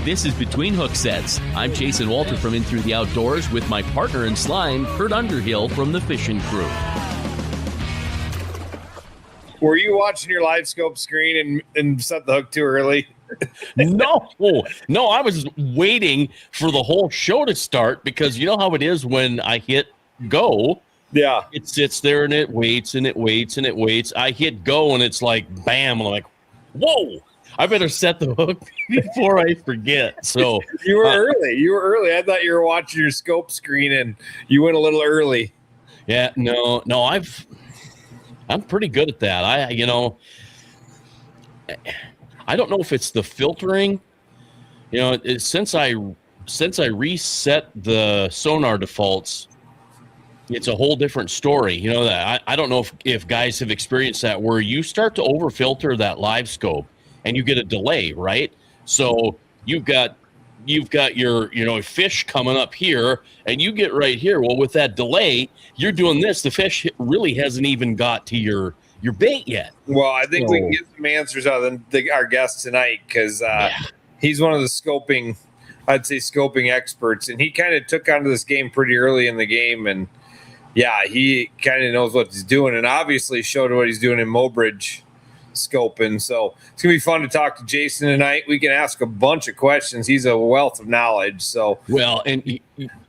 This is Between Hook Sets. I'm Jason Walter from In Through the Outdoors with my partner in slime, Kurt Underhill from the fishing crew. Were you watching your live scope screen and set the hook too early? No, I was waiting for the whole show to start because you know how it is when I hit go. Yeah. It sits there and it waits and it waits and it waits. I hit go and it's like, bam. I'm like, whoa. I better set the hook before I forget. So you were early. You were early. I thought you were watching your scope screen and you went a little early. Yeah, no, I'm pretty good at that. I don't know if it's the filtering. You know, since I reset the sonar defaults, it's a whole different story. You know that I don't know if guys have experienced that where you start to overfilter that live scope. And you get a delay, right? So you've got your fish coming up here, and you get right here. Well, with that delay, you're doing this. The fish really hasn't even got to your bait yet. Well, I think we can get some answers out of our guest tonight because he's one of the scoping experts, and he kind of took onto this game pretty early in the game, and he kind of knows what he's doing, and obviously showed what he's doing in Mobridge scoping. So it's gonna be fun to talk to Jason tonight. We can ask a bunch of questions. He's a wealth of knowledge. So and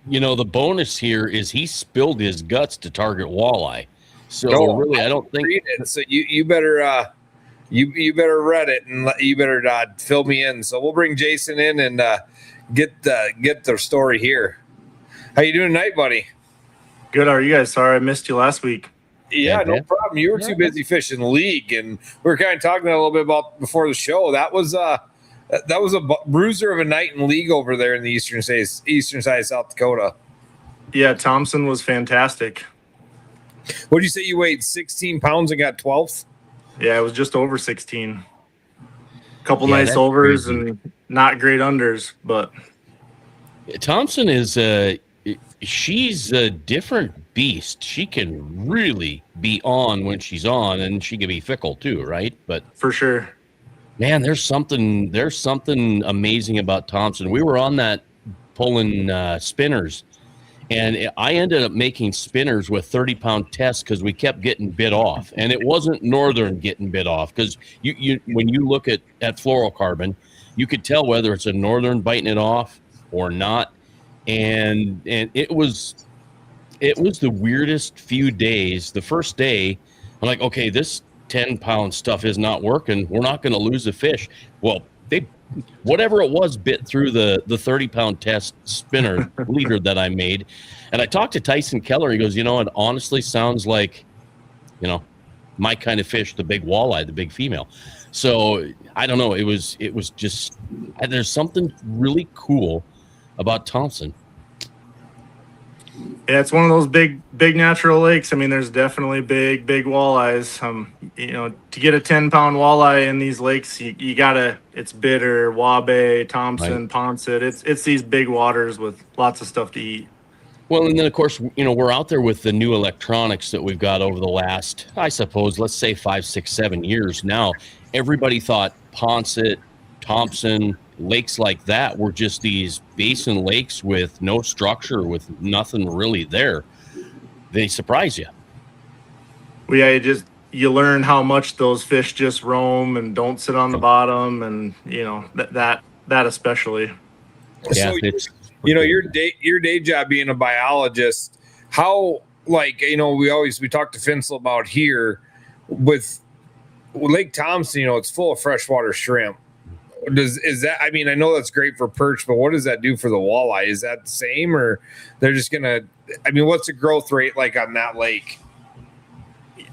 the bonus here is he spilled his guts to target walleye. So really, I don't think it. So you better you better read it and you better fill me in. So we'll bring Jason in and get the story here. How you doing tonight, buddy? Good. How are you guys? Sorry I missed you last week. Yeah, no problem. You were too busy fishing league, and we were kind of talking a little bit about before the show. That was a bruiser of a night in league over there in the eastern side of South Dakota. Yeah, Thompson was fantastic. What did you say? You weighed 16 pounds and got 12th? Yeah, it was just over 16. Couple nice overs crazy. And not great unders, but Thompson is she's a different beast. She can really be on when she's on, and she can be fickle too, right? But for sure, man, there's something amazing about Thompson. We were on that pulling spinners, and I ended up making spinners with 30-pound tests because we kept getting bit off, and it wasn't northern getting bit off because you when you look at fluorocarbon, you could tell whether it's a northern biting it off or not. And it was the weirdest few days. The first day, I'm like, okay, this 10-pound stuff is not working. We're not going to lose a fish. Well, whatever it was bit through the 30-pound test spinner leader that I made. And I talked to Tyson Keller. He goes, it honestly sounds like, my kind of fish, the big walleye, the big female. So I don't know. It was just, there's something really cool about Thompson. Yeah, it's one of those big natural lakes. I mean, there's definitely big walleyes. To get a 10-pound walleye in these lakes, you gotta, it's Bitter, Wabe, Thompson, right. Ponset. It's these big waters with lots of stuff to eat. Well, and then of course, we're out there with the new electronics that we've got over the last, I suppose, let's say 5, 6, 7 years now. Everybody thought Ponset, Thompson, lakes like that were just these basin lakes with no structure, with nothing really there. They surprise you. Well, yeah, you learn how much those fish just roam and don't sit on the bottom, and that especially. Yeah, so your day job being a biologist, how we talked to Finsel about here with Lake Thompson. It's full of freshwater shrimp. I know that's great for perch, but what does that do for the walleye? Is that the same, or they're just what's the growth rate like on that lake?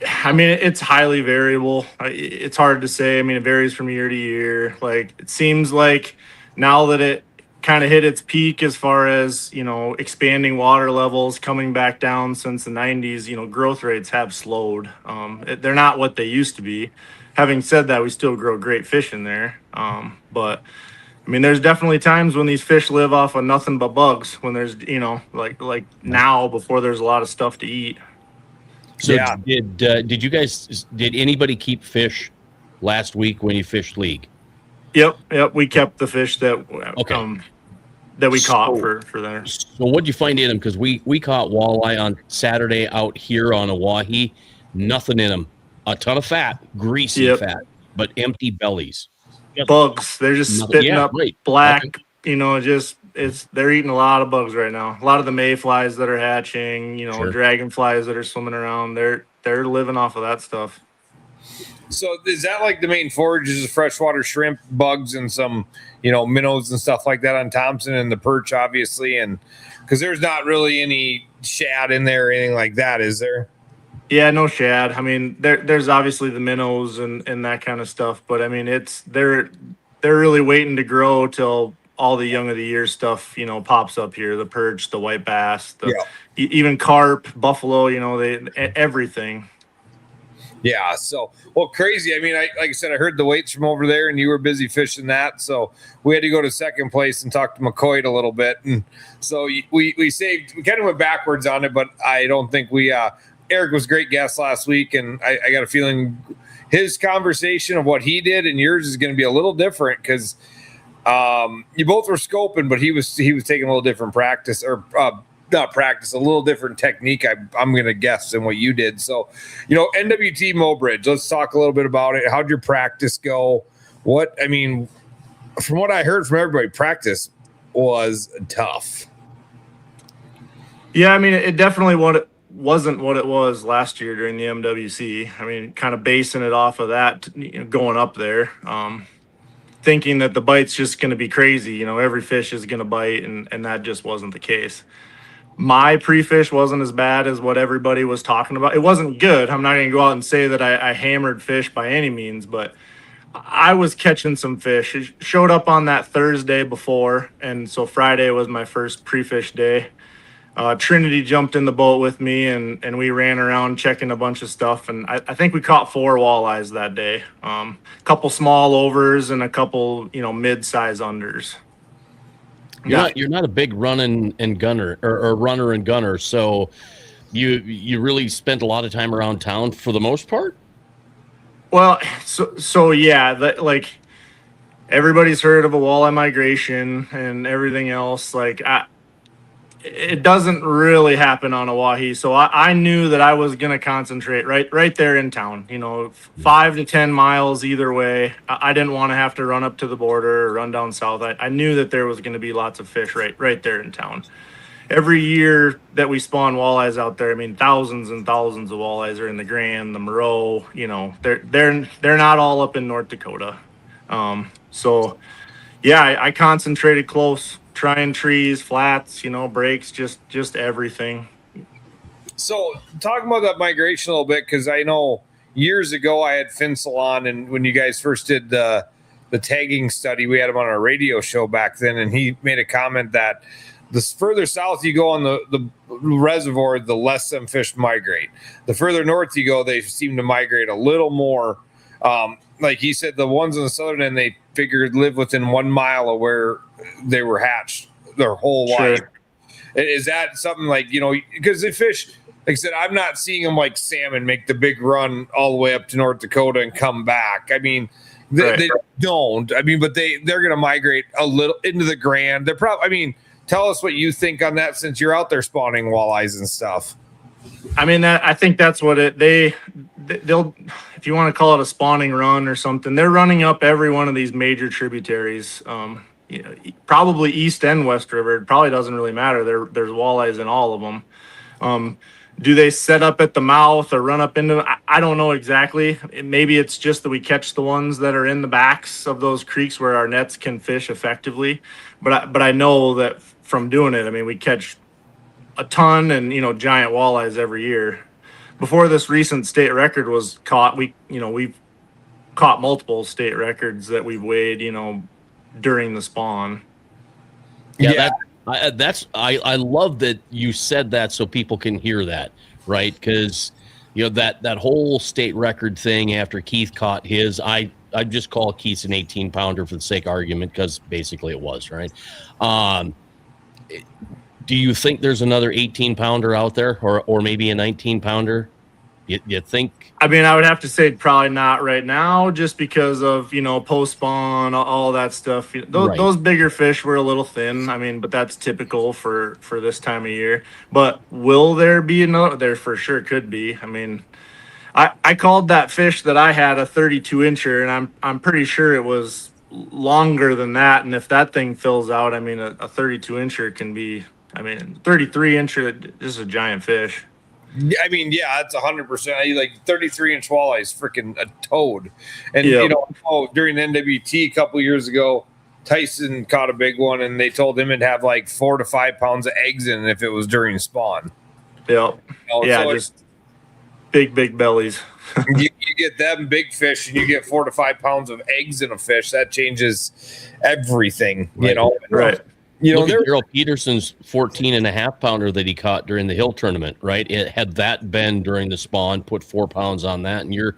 I mean, it's highly variable. It's hard to say. I mean, it varies from year to year. Like, it seems like now that it kind of hit its peak as far as, expanding water levels coming back down since the 90s, growth rates have slowed. They're not what they used to be. Having said that, we still grow great fish in there. But I mean, there's definitely times when these fish live off of nothing but bugs, when there's, like now, before there's a lot of stuff to eat. So Yeah. did anybody keep fish last week when you fished league? Yep. We kept the fish that Okay. that we caught So- for there. So what'd you find in them? Because we caught walleye on Saturday out here on Oahe. Nothing in them. A ton of fat, greasy Yep. fat, but empty bellies. Bugs. They're just Nothing- spitting yeah, up right. black. Okay. They're eating a lot of bugs right now. A lot of the mayflies that are hatching. Sure. Dragonflies that are swimming around. They're living off of that stuff. So is that like the main forage is freshwater shrimp, bugs, and some, minnows and stuff like that on Thompson, and the perch, obviously, and because there's not really any shad in there or anything like that, is there? Yeah, no shad. I mean, there's obviously the minnows and that kind of stuff, but I mean, they're really waiting to grow till all the young of the year stuff, pops up here. The perch, the white bass, even carp, buffalo. Everything. Yeah. So, crazy. I mean, like I said, I heard the weights from over there, and you were busy fishing that. So we had to go to second place and talk to McCoy a little bit. And so we kind of went backwards on it, but I don't think Eric was a great guest last week. And I got a feeling his conversation of what he did and yours is going to be a little different because you both were scoping, but he was taking a little different practice or, not practice, a little different technique, I'm going to guess, than what you did. So, NWT Mobridge, let's talk a little bit about it. How'd your practice go? From what I heard from everybody, practice was tough. Yeah, I mean, it definitely wasn't what it was last year during the MWC. I mean, kind of basing it off of that, going up there, thinking that the bite's just going to be crazy. Every fish is going to bite, and that just wasn't the case. My pre-fish wasn't as bad as what everybody was talking about. It wasn't good. I'm not going to go out and say that I hammered fish by any means, but I was catching some fish. It showed up on that Thursday before, and so Friday was my first pre-fish day. Trinity jumped in the boat with me, and we ran around checking a bunch of stuff, and I think we caught 4 walleyes that day. A couple small overs and a couple, mid-size unders. You're not a big runner and gunner, so you really spent a lot of time around town for the most part. Well, so yeah, everybody's heard of a walleye migration and everything else. It doesn't really happen on Oahe, so I knew that I was gonna concentrate right there in town. 5 to 10 miles either way. I didn't want to have to run up to the border or run down south. I knew that there was going to be lots of fish right there in town. Every year that we spawn walleyes out there, I mean, thousands and thousands of walleyes are in the Grand, the Moreau. They're not all up in North Dakota. So yeah, I concentrated close. Trying trees, flats, breaks, just everything. So talking about that migration a little bit, because I know years ago I had Finsel on, and when you guys first did the tagging study, we had him on our radio show back then, and he made a comment that the further south you go on the reservoir, the less them fish migrate. The further north you go, they seem to migrate a little more. Like he said, the ones on the southern end, they figured live within 1 mile of where they were hatched their whole life. Is that something because they fish, like I said, I'm not seeing them like salmon make the big run all the way up to North Dakota and come back. I mean, they don't. I mean, but they're going to migrate a little into the Grand. They're probably, tell us what you think on that since you're out there spawning walleyes and stuff. I mean, I think that's what they'll, if you want to call it a spawning run or something, they're running up every one of these major tributaries. Probably East and West River. It probably doesn't really matter. There's walleyes in all of them. Do they set up at the mouth or run up into them? I don't know exactly. Maybe it's just that we catch the ones that are in the backs of those creeks where our nets can fish effectively. But I know that from doing it, we catch a ton and, giant walleyes every year. Before this recent state record was caught, we've caught multiple state records that we've weighed, during the spawn. Yeah. I love that you said that so people can hear that, right? Because that whole state record thing after Keith caught his, I just call Keith an 18-pounder for the sake of argument, because basically it was, right? Do you think there's another 18-pounder out there, or maybe a 19-pounder? You think? I mean, I would have to say probably not right now, just because of, post spawn, all that stuff. Those, Right. those bigger fish were a little thin. I mean, but that's typical for this time of year. But will there be another? There for sure could be. I mean, I called that fish that I had a 32 incher, and I'm pretty sure it was longer than that. And if that thing fills out, I mean, a 32 incher can be. I mean, 33 incher is a giant fish. I mean, yeah, it's 100%. Like 33-inch walleye is freaking a toad. And, Yep. During the NWT a couple years ago, Tyson caught a big one, and they told him it'd have like 4 to 5 pounds of eggs in it if it was during spawn. Yep. Yeah, so just big bellies. you get them big fish, and you get 4 to 5 pounds of eggs in a fish. That changes everything, Right. Right. Look at Gerald Peterson's 14.5 pounder that he caught during the hill tournament, right? It had that been during the spawn, put 4 pounds on that, and you're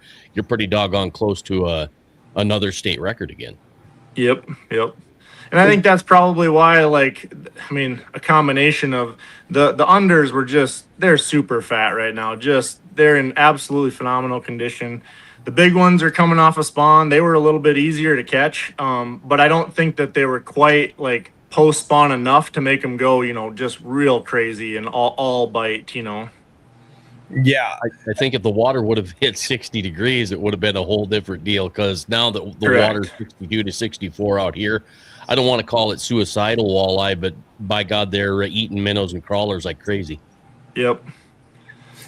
pretty doggone close to another state record again. Yep. And I think that's probably why, a combination of the unders they're super fat right now. They're in absolutely phenomenal condition. The big ones are coming off a spawn. They were a little bit easier to catch, but I don't think that they were quite post spawn enough to make them go, just real crazy and all bite, Yeah. I think if the water would have hit 60 degrees, it would have been a whole different deal, because now that the Correct. water's 62 to 64 out here, I don't want to call it suicidal walleye, but by God, they're eating minnows and crawlers like crazy. Yep.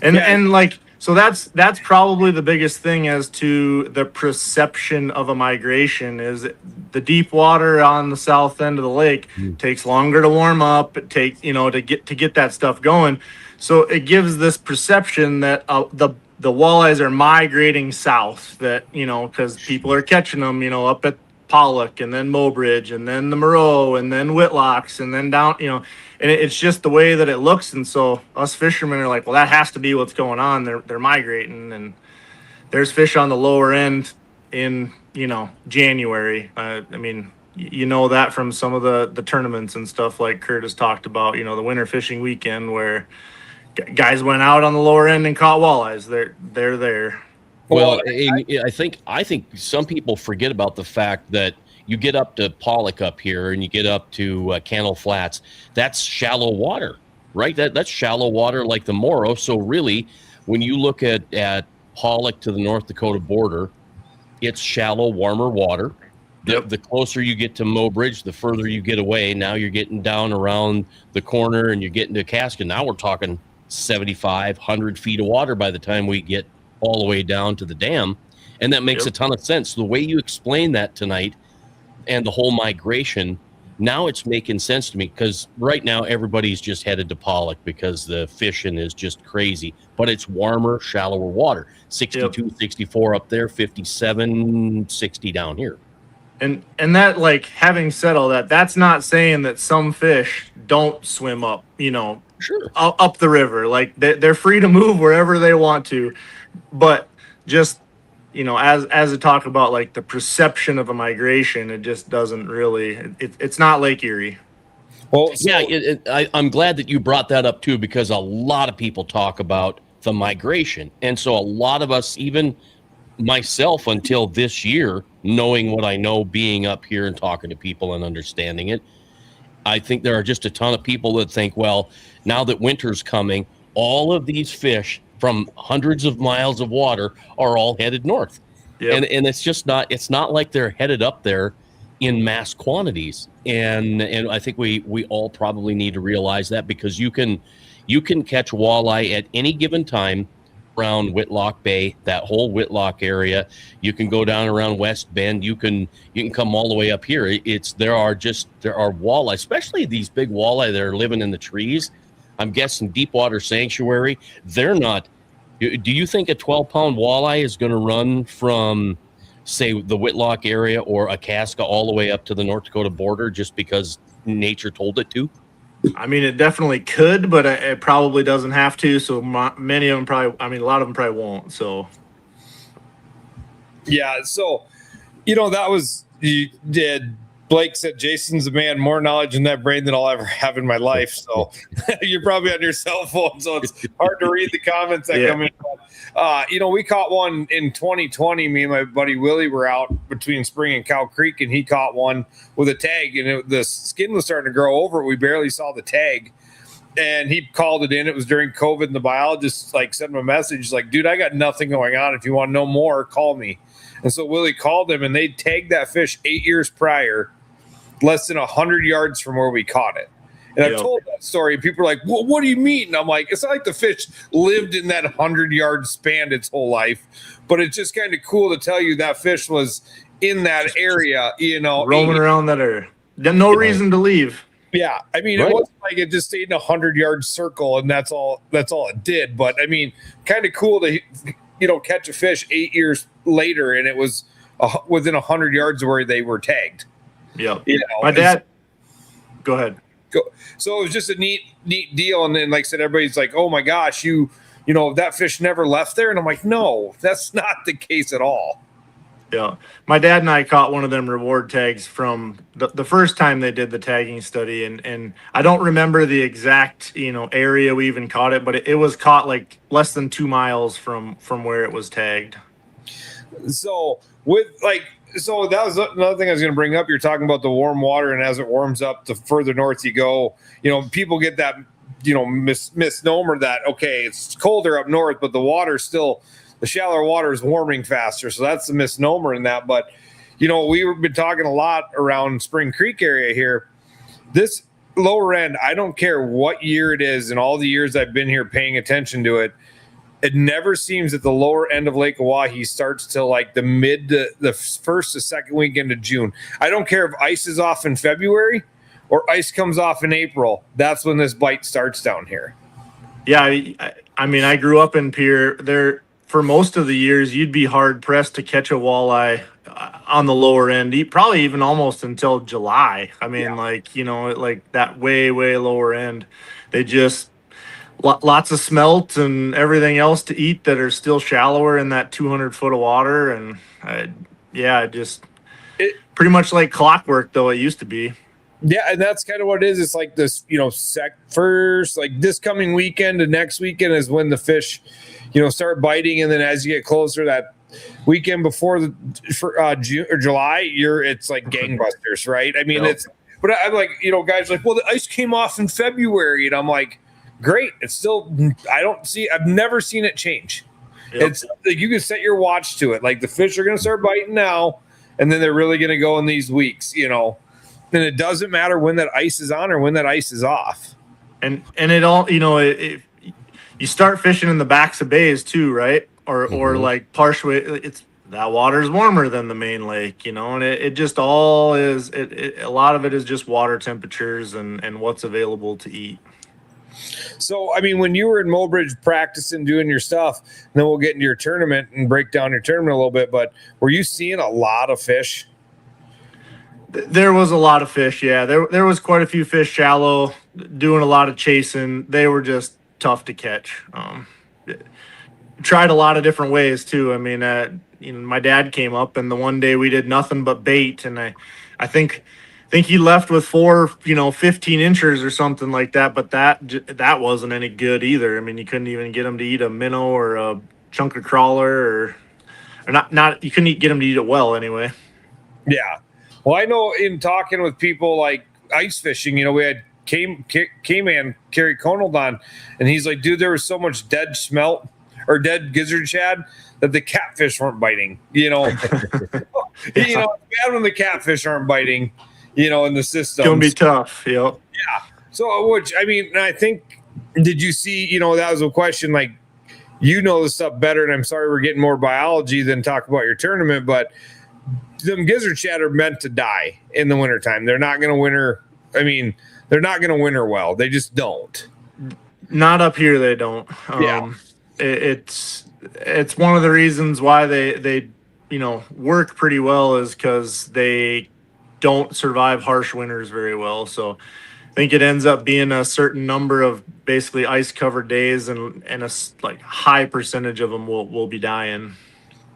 And so that's probably the biggest thing as to the perception of a migration is the deep water on the south end of the lake takes longer to warm up. It takes, to get that stuff going. So it gives this perception that the walleyes are migrating south, that, because people are catching them, up at Pollock and then Mobridge and then the Moreau and then Whitlocks and then down, and it's just the way that it looks. And so us fishermen are like, well, that has to be what's going on. They're migrating, and there's fish on the lower end in, January. I mean, that from some of the tournaments and stuff like Curtis talked about, the winter fishing weekend where guys went out on the lower end and caught walleyes. They're there. Well, I think some people forget about the fact that you get up to Pollock up here and you get up to Cannell Flats. That's shallow water, right? That's shallow water like the Morrow. So really, when you look at Pollock to the North Dakota border, it's shallow, warmer water. The closer you get to Mobridge, the further you get away. Now you're getting down around the corner and you're getting to Casca. Now we're talking 75, 100 feet of water by the time we get all the way down to the dam. And that makes a ton of sense. The way you explain that tonight and the whole migration, now it's making sense to me, because right now everybody's just headed to Pollock because the fishing is just crazy. But it's warmer, shallower water. 62, 64 up there, 57, 60 down here. And that, having said all that, that's not saying that some fish don't swim up, Sure. up the river. They're free to move wherever they want to. But just, as I talk about the perception of a migration, it just doesn't really, it's not Lake Erie. Well, I'm glad that you brought that up too, because a lot of people talk about the migration. And so a lot of us, even myself until this year, knowing what I know, being up here and talking to people and understanding it, I think there are just a ton of people that think, well, now that winter's coming, all of these fish from hundreds of miles of water are all headed north. And it's just not, it's not like they're headed up there in mass quantities. And I think we all probably need to realize that, because you can catch walleye at any given time around Whitlock Bay, that whole Whitlock area. You can go down around West Bend. You can come all the way up here. There are walleye, especially these big walleye that are living in the trees. I'm guessing Deepwater Sanctuary, they're not. Do you think a 12-pound walleye is going to run from, say, the Whitlock area or Akaska all the way up to the North Dakota border just because nature told it to? I mean, it definitely could, but it probably doesn't have to. So many of them probably, a lot of them probably won't. So. Yeah. So, that was, you did Blake said, Jason's a man, more knowledge in that brain than I'll ever have in my life. So you're probably on your cell phone, so it's hard to read the comments that come in. We caught one in 2020. Me and my buddy Willie were out between Spring and Cow Creek, and he caught one with a tag, and the skin was starting to grow over it. We barely saw the tag. And he called it in. It was during COVID, and the biologist sent him a message like, dude, I got nothing going on. If you want to know more, call me. And so Willie called him, and they tagged that fish 8 years prior, less than 100 yards from where we caught it. And I've told that story, and people are like, well, what do you mean? And I'm like, it's not like the fish lived in that 100-yard span its whole life, but it's just kind of cool to tell you that fish was in that area, roaming around that area. No reason to leave. Yeah, I mean, It wasn't like it just stayed in a 100-yard circle and that's all it did. But I mean, kind of cool to catch a fish 8 years later, and it was within 100 yards of where they were tagged. Yeah, my dad. Go ahead. So it was just a neat deal, and then like I said, everybody's like, "Oh my gosh, that fish never left there," and I'm like, "No, that's not the case at all." Yeah, my dad and I caught one of them reward tags from the first time they did the tagging study, and I don't remember the exact area we even caught it, but it was caught like less than 2 miles from where it was tagged. So that was another thing I was going to bring up. You're talking about the warm water, and as it warms up, the further north you go, people get that misnomer that okay, it's colder up north, but the shallower water is warming faster. So that's the misnomer in that. But, we've been talking a lot around Spring Creek area here. This lower end, I don't care what year it is, and all the years I've been here paying attention to it, it never seems that the lower end of Lake Oahe starts till like the first to second weekend of June. I don't care if ice is off in February or ice comes off in April. That's when this bite starts down here. Yeah, I mean, I grew up in Pierre. There, for most of the years, you'd be hard pressed to catch a walleye on the lower end, probably even almost until July. I mean, like that way lower end. They just lots of smelt and everything else to eat that are still shallower in that 200 foot of water. And pretty much like clockwork, though it used to be. Yeah, and that's kind of what it is. It's like this, first, like this coming weekend and next weekend is when the fish, start biting, and then as you get closer, that weekend before June or July, it's like gangbusters, right? I mean, but I'm like, guys are like, well, the ice came off in February, and I'm like, great. It's still, I've never seen it change. Yep. It's like you can set your watch to it. Like the fish are going to start biting now, and then they're really going to go in these weeks, And it doesn't matter when that ice is on or when that ice is off. And it all, you start fishing in the backs of bays too, right? Or like partially, that water is warmer than the main lake, and it just all is, a lot of it is just water temperatures and what's available to eat. So, I mean, when you were in Mobridge practicing, doing your stuff, then we'll get into your tournament and break down your tournament a little bit, but were you seeing a lot of fish? There was a lot of fish, yeah. There was quite a few fish shallow, doing a lot of chasing. They were just tough to catch. Tried a lot of different ways, too. I mean, my dad came up, and the one day we did nothing but bait, and I think he left with 4, 15 inchers or something like that, but that wasn't any good either. I mean, you couldn't even get him to eat a minnow or a chunk of crawler, or not. You couldn't get him to eat it well anyway. Yeah. Well, I know in talking with people like ice fishing, we had K-Man Kerry Conald on, and he's like, dude, there was so much dead smelt or dead gizzard shad that the catfish weren't biting. It's bad when the catfish aren't biting. In the system. It's going to be tough. Yep. Yeah. So, I think, did you see, that was a question, like, this stuff better, and I'm sorry we're getting more biology than talk about your tournament, but them gizzard shad are meant to die in the wintertime. They're not going to winter. I mean, they're not going to winter well. They just don't. Not up here, they don't. It's one of the reasons why they work pretty well is because they don't survive harsh winters very well. So I think it ends up being a certain number of basically ice covered days, and a high percentage of them will be dying.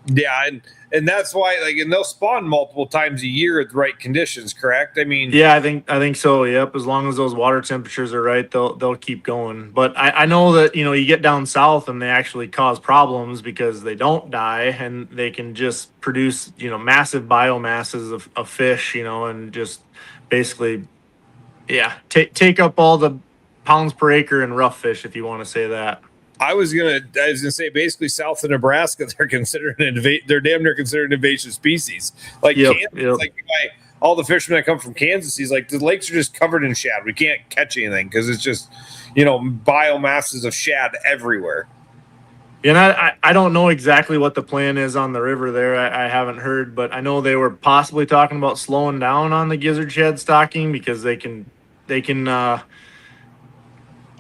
Yeah, and that's why, like, and they'll spawn multiple times a year at the right conditions, correct? I mean, Yeah, I think so. Yep. As long as those water temperatures are right, they'll keep going. But I know that, you get down south and they actually cause problems because they don't die and they can just produce, massive biomasses of fish, and just basically, yeah, take up all the pounds per acre in rough fish, if you want to say that. I was gonna say basically south of Nebraska, they're considered they're damn near considered an invasive species. Like Kansas, like all the fishermen that come from Kansas, he's like, the lakes are just covered in shad. We can't catch anything because it's just, biomasses of shad everywhere. And I don't know exactly what the plan is on the river there. I haven't heard, but I know they were possibly talking about slowing down on the gizzard shad stocking because they can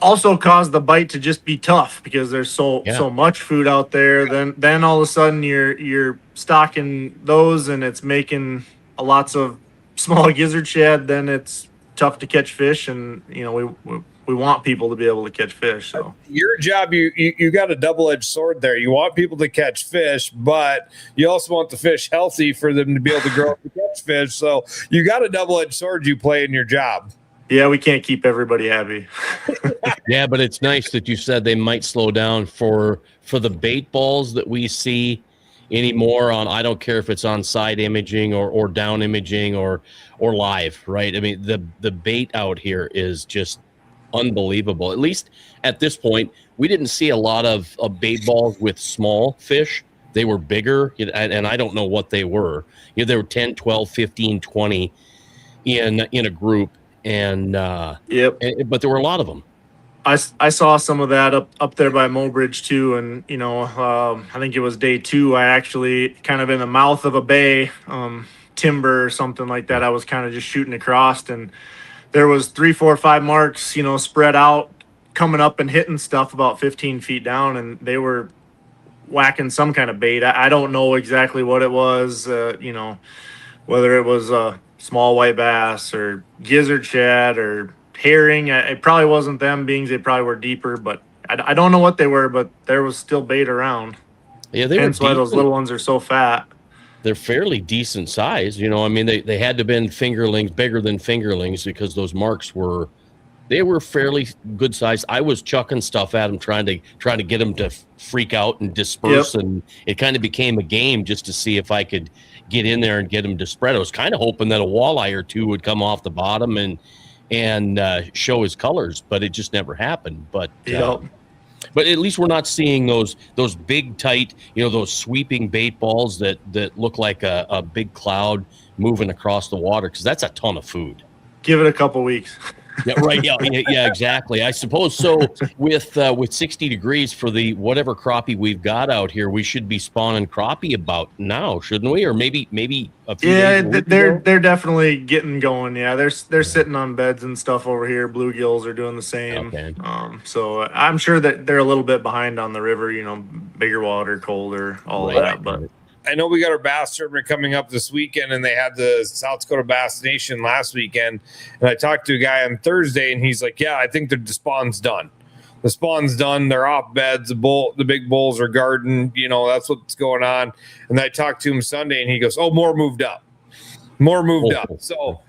also cause the bite to just be tough because there's so much food out there. Then all of a sudden you're stocking those and it's making lots of small gizzard shad. Then it's tough to catch fish, and we want people to be able to catch fish. So your job, you got a double-edged sword there. You want people to catch fish, but you also want the fish healthy for them to be able to grow up to catch fish. So you got a double-edged sword you play in your job. Yeah, we can't keep everybody happy. Yeah, but it's nice that you said they might slow down for the bait balls that we see anymore on. I don't care if it's on side imaging or down imaging or live, right? I mean, the bait out here is just unbelievable. At least at this point, we didn't see a lot of bait balls with small fish. They were bigger, and I don't know what they were. They were 10, 12, 15, 20 in a group. And but there were a lot of them. I saw some of that up there by Mobridge too, and I think it was day 2. I actually kind of in the mouth of a bay, timber or something like that. I was kind of just shooting across, and there was 3, 4, 5 marks, spread out, coming up and hitting stuff about 15 feet down, and they were whacking some kind of bait. I don't know exactly what it was, whether it was small white bass or gizzard shad or herring. It probably wasn't them, being they probably were deeper, but I don't know what they were, but there was still bait around. Yeah, they Hence were why those little ones are so fat. They're fairly decent size. I mean, they had to have been fingerlings, bigger than fingerlings, because those marks were fairly good size. I was chucking stuff at them, trying to get them to freak out and disperse, and it kind of became a game just to see if I could get in there and get them to spread. I was kind of hoping that a walleye or two would come off the bottom and show his colors, but it just never happened. But but at least we're not seeing those big, tight, those sweeping bait balls that look like a big cloud moving across the water, because that's a ton of food. Give it a couple weeks. Yeah, right. Yeah, exactly. I suppose so. With 60 degrees for the whatever crappie we've got out here, we should be spawning crappie about now, shouldn't we? Or maybe a few days they're definitely getting going. Yeah, they're sitting on beds and stuff over here. Bluegills are doing the same. Okay. So I'm sure that they're a little bit behind on the river. Bigger water, colder, all of that. But I know we got our bass tournament coming up this weekend, and they had the South Dakota Bass Nation last weekend. And I talked to a guy on Thursday, and he's like, "Yeah, I think the spawn's done. The spawn's done. They're off beds. The big bulls are guarding. That's what's going on." And I talked to him Sunday, and he goes, "Oh, more moved up. So,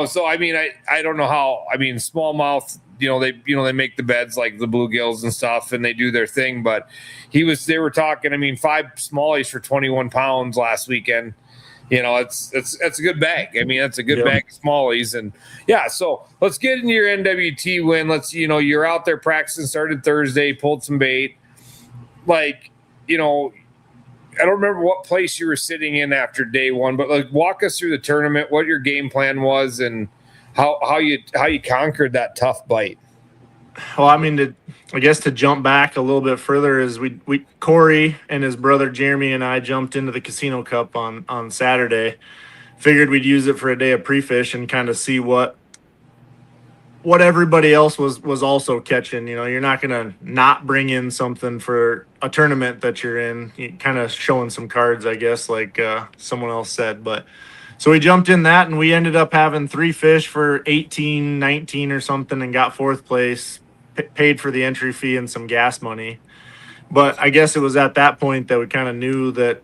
so I mean, I don't know how. I mean, smallmouth. They make the beds like the bluegills and stuff, and they do their thing. But they were talking. I mean, 5 smallies for 21 pounds last weekend. It's a good bag. I mean, that's a good bag of smallies. And yeah, so let's get into your NWT win. Let's, you're out there practicing, started Thursday, pulled some bait. Like, I don't remember what place you were sitting in after day 1, but like walk us through the tournament, what your game plan was, and how you conquered that tough bite. Well, I mean, I guess to jump back a little bit further is we Corey and his brother Jeremy and I jumped into the Casino Cup on Saturday. Figured we'd use it for a day of pre-fish and kind of see what everybody else was also catching. You're not gonna not bring in something for a tournament that you're in. You're kind of showing some cards, I guess, like someone else said. But so we jumped in that, and we ended up having 3 fish for 18, 19 or something, and got 4th place. Paid for the entry fee and some gas money. But I guess it was at that point that we kind of knew that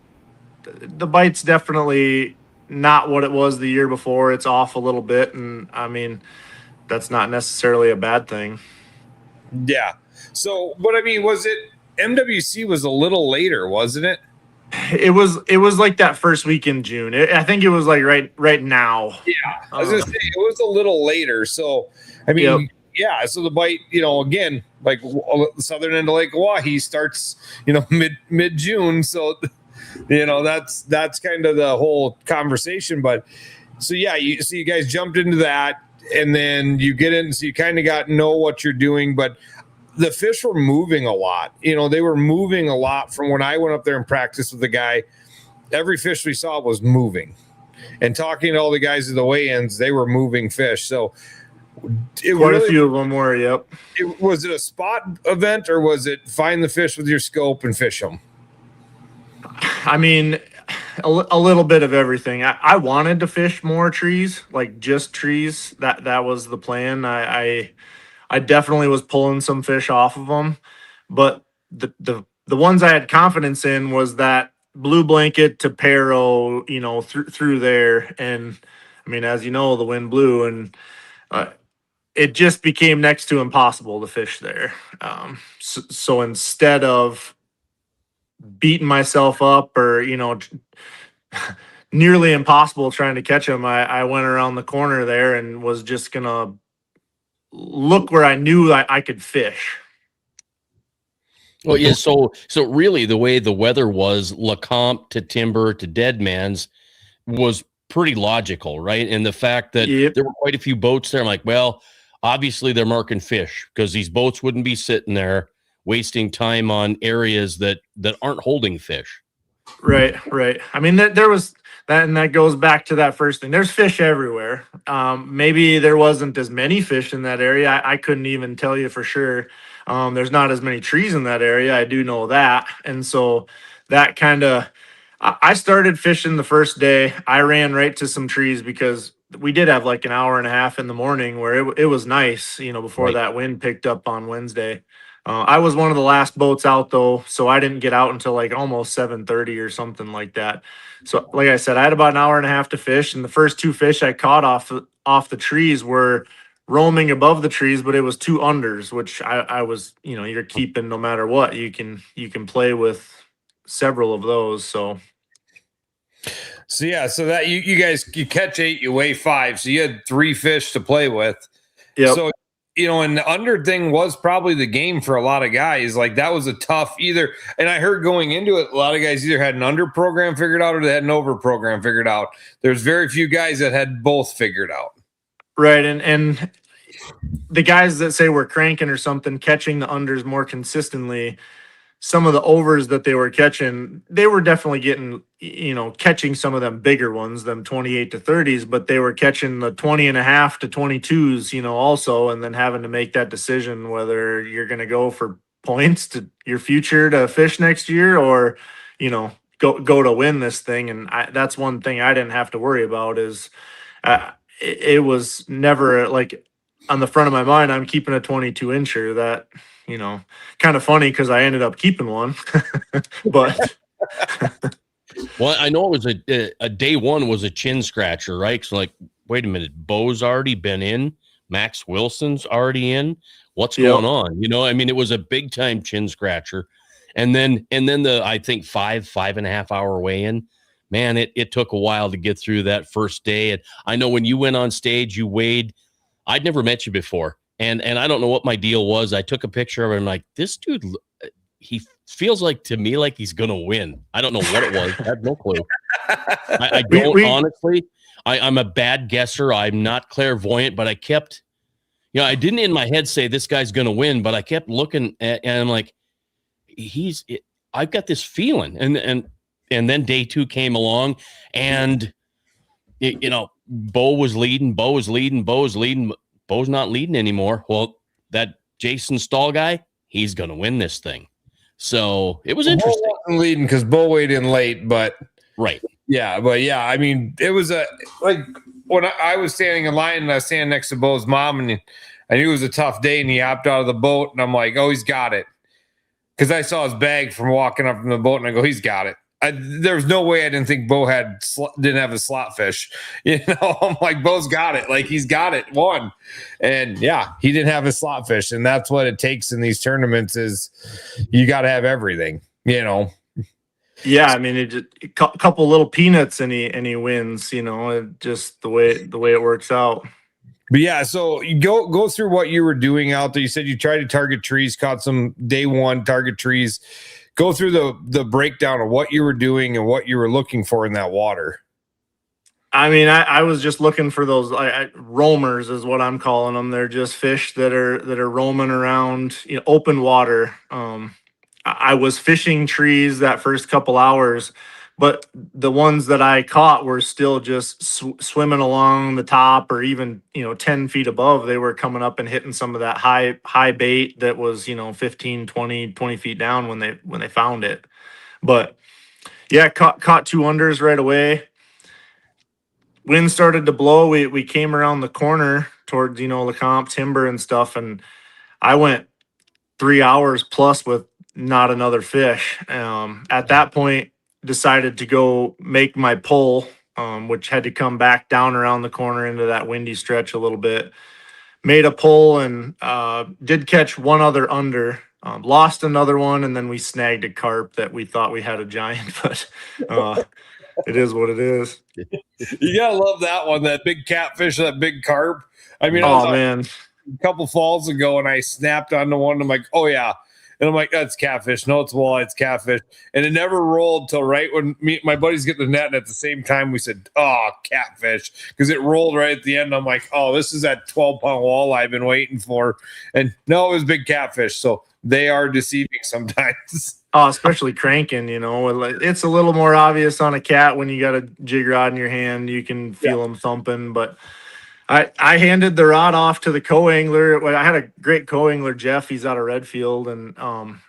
the bite's definitely not what it was the year before. It's off a little bit, and I mean, that's not necessarily a bad thing. Yeah. So, but I mean, was it MWC was a little later, wasn't it? It was like that first week in June. I think it was like right now. Yeah, I was gonna say it was a little later. So, I mean, Yep. yeah. So the bite, again, like the southern end of Lake Oahe starts, mid June. So, that's kind of the whole conversation. But so yeah, you guys jumped into that, and then you get in, so you kind of got to know what you're doing, but. The fish were moving a lot. They were moving a lot from when I went up there and practiced with the guy. Every fish we saw was moving. And talking to all the guys at the weigh-ins, they were moving fish. So quite a few of them were, yep. Was it a spot event, or was it find the fish with your scope and fish them? I mean, a little bit of everything. I wanted to fish more trees, like just trees. That was the plan. I definitely was pulling some fish off of them, but the ones I had confidence in was that blue blanket to Pero, through there. And I mean, as you know, the wind blew, and it just became next to impossible to fish there. So instead of beating myself up or nearly impossible trying to catch them, I went around the corner there and was just gonna look where I knew I could fish. Well, yeah. So really, the way the weather was, LeCompte to Timber to Deadman's was pretty logical, right? And the fact that there were quite a few boats there, I'm like, well, obviously they're marking fish because these boats wouldn't be sitting there wasting time on areas that aren't holding fish. Right. I mean, there was that, and that goes back to that first thing. There's fish everywhere. Maybe there wasn't as many fish in that area. I couldn't even tell you for sure. There's not as many trees in that area. I do know that. And so that kind of, I started fishing the first day. I ran right to some trees because we did have like an hour and a half in the morning where it was nice, before that wind picked up on Wednesday. I was one of the last boats out though, so I didn't get out until like almost 7:30 or something like that. So like I said, I had about an hour and a half to fish, and the first two fish I caught off the trees were roaming above the trees, but it was two unders, which I was, you're keeping no matter what. You can play with several of those. So yeah, so that you guys, you catch 8, you weigh 5, so you had 3 fish to play with. Yeah. So and the under thing was probably the game for a lot of guys. Like that was a tough either. And I heard going into it, a lot of guys either had an under program figured out or they had an over program figured out. There's very few guys that had both figured out. Right. And the guys that say we're cranking or something, catching the unders more consistently, some of the overs that they were catching, they were definitely getting, catching some of them bigger ones, them 28 to 30s, but they were catching the 20 and a half to 22s, also, and then having to make that decision whether you're going to go for points to your future to fish next year or, go to win this thing. And that's one thing I didn't have to worry about is it was never like on the front of my mind, I'm keeping a 22 incher that, kind of funny because I ended up keeping one, but. Well, I know it was a day one was a chin scratcher, right? So like, wait a minute, Bo's already been in, Max Wilson's already in. What's going on? I mean, it was a big time chin scratcher. And then the, I think 5.5 hour weigh in, man, it took a while to get through that first day. And I know when you went on stage, you weighed, I'd never met you before. And I don't know what my deal was. I took a picture of him. Like, this dude, he feels like to me like he's gonna win. I don't know what it was. I have no clue. I don't honestly. I'm a bad guesser. I'm not clairvoyant, but I kept, I didn't in my head say this guy's gonna win, but I kept looking at, and I'm like, I've got this feeling. And then day 2 came along, and Bo was leading. Bo's not leading anymore. Well, that Jason Stahl guy, he's going to win this thing. So it was interesting. Bo wasn't leading because Bo weighed in late, but right. Yeah, but yeah, I mean, it was like when I was standing in line and I was standing next to Bo's mom, and I knew it was a tough day, and he hopped out of the boat, and I'm like, oh, he's got it. Because I saw his bag from walking up from the boat, and I go, he's got it. there's no way I didn't think Bo didn't have a slot fish. I'm like, Bo's got it. Like, he's got it. One. And yeah, he didn't have a slot fish. And that's what it takes in these tournaments is you got to have everything, Yeah, I mean, a couple little peanuts and he wins, just the way it works out. But yeah, so you go through what you were doing out there. You said you tried to target trees, caught some day one target trees. Go through the breakdown of what you were doing and what you were looking for in that water. I mean, I was just looking for those roamers is what I'm calling them. They're just fish that are roaming around, open water. I was fishing trees that first couple hours, but the ones that I caught were still just swimming along the top or even, 10 feet above. They were coming up and hitting some of that high bait that was, 15, 20 feet down when they found it. But yeah, caught 2 unders right away. Wind started to blow. We came around the corner towards, LeCompte timber and stuff. And I went 3 hours plus with not another fish. At that point, decided to go make my pull, which had to come back down around the corner into that windy stretch a little bit. Made a pull and did catch one other under, lost another one, and then we snagged a carp that we thought we had a giant, but it is what it is. You gotta love that one, that big catfish, that big carp. I mean, man, a couple falls ago, and I snapped onto one. I'm like, oh yeah. And I'm like, that's catfish. No, it's walleye. It's catfish. And it never rolled till right when my buddies get the net. And at the same time, we said, oh, catfish. Because it rolled right at the end. I'm like, oh, this is that 12-pound walleye I've been waiting for. And no, it was big catfish. So they are deceiving sometimes. Oh, especially cranking, it's a little more obvious on a cat when you got a jig rod in your hand. You can feel them thumping, but I handed the rod off to the co-angler. I had a great co-angler, Jeff. He's out of Redfield, and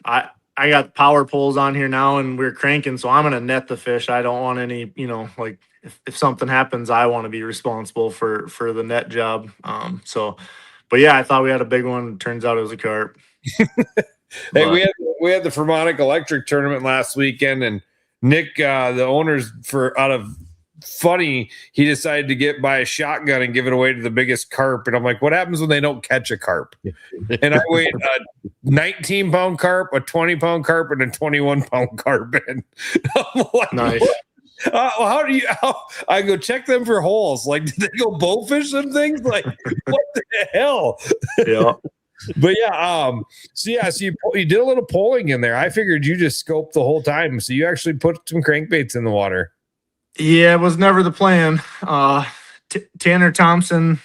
I got power poles on here now, and we're cranking. So I'm gonna net the fish. I don't want any, like if something happens, I want to be responsible for the net job. But yeah, I thought we had a big one. Turns out it was a carp. Hey, we had the Vermont Electric tournament last weekend, and Nick, the owners out of funny, he decided to buy a shotgun and give it away to the biggest carp. And I'm like, what happens when they don't catch a carp? And I weighed a 19-pound carp, a 20-pound carp, and a 21-pound carp. And I'm like, nice. I go check them for holes? Like, did they go bowfish them things? Like, what the hell? Yeah. But yeah, so you did a little polling in there. I figured you just scoped the whole time. So you actually put some crankbaits in the water. Yeah, it was never the plan. Tanner Thompson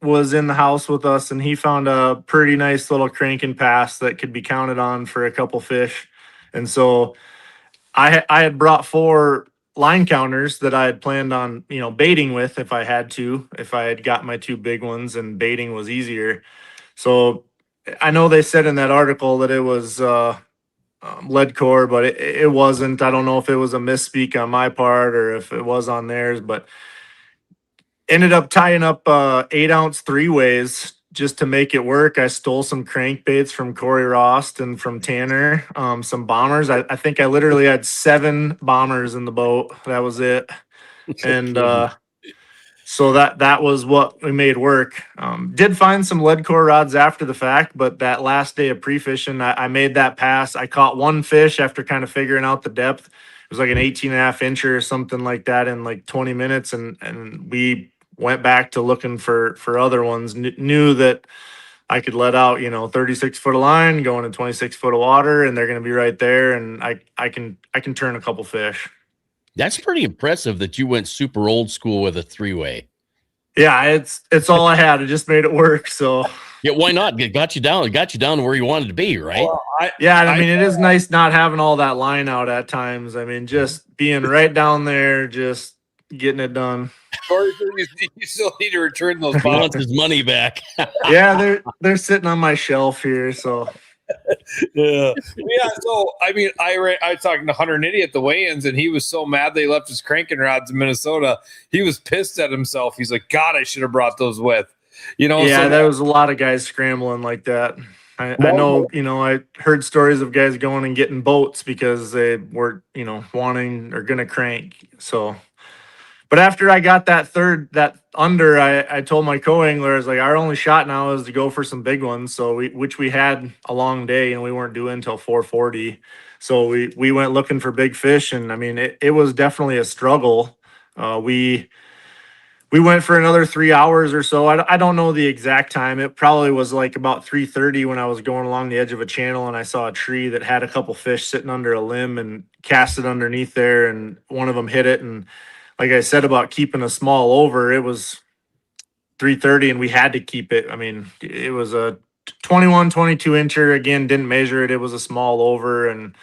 was in the house with us, and he found a pretty nice little cranking pass that could be counted on for a couple fish. And so I had brought 4 line counters that I had planned on, baiting with if I had got my 2 big ones, and baiting was easier. So I know they said in that article that it was lead core, but it wasn't. I don't know if it was a misspeak on my part or if it was on theirs, but ended up tying up 8-ounce 3-ways just to make it work. I stole some crankbaits from Corey Rost and from Tanner, some bombers. I think I literally had 7 bombers in the boat. That was it. And so that was what we made work. Did find some lead core rods after the fact, but that last day of pre-fishing, I made that pass. I caught 1 fish after kind of figuring out the depth. It was like an 18.5 incher or something like that in like 20 minutes. And we went back to looking for other ones. Knew that I could let out, 36 foot of line, going in 26 foot of water, and they're going to be right there. And I can turn a couple fish. That's pretty impressive that you went super old school with a 3-way. Yeah, it's all I had. It just made it work. So yeah, why not? It got you down. It got you down to where you wanted to be, right? Well, I mean, it is nice not having all that line out at times. I mean, just being right down there, just getting it done. Or you still need to return those He wants his money back. Yeah, they're sitting on my shelf here. So yeah. So I mean, I was talking to Hunter Nitty at the weigh-ins, and he was so mad they left his cranking rods in Minnesota. He was pissed at himself. He's like, God, I should have brought those with. Yeah, there was a lot of guys scrambling like that. I know, I heard stories of guys going and getting boats because they were, wanting or gonna crank. So, but after I got that under, I told my co-angler, I was like, our only shot now is to go for some big ones. So which we had a long day and we weren't doing until 4:40. So we went looking for big fish, and I mean, it was definitely a struggle. We went for another 3 hours or so. I don't know the exact time. It probably was like about 3:30 when I was going along the edge of a channel and I saw a tree that had a couple fish sitting under a limb, and cast it underneath there, and one of them hit it. And like I said about keeping a small over, it was 3:30 and we had to keep it. I mean, it was a 21, 22 incher. Again, didn't measure it. It was a small over, and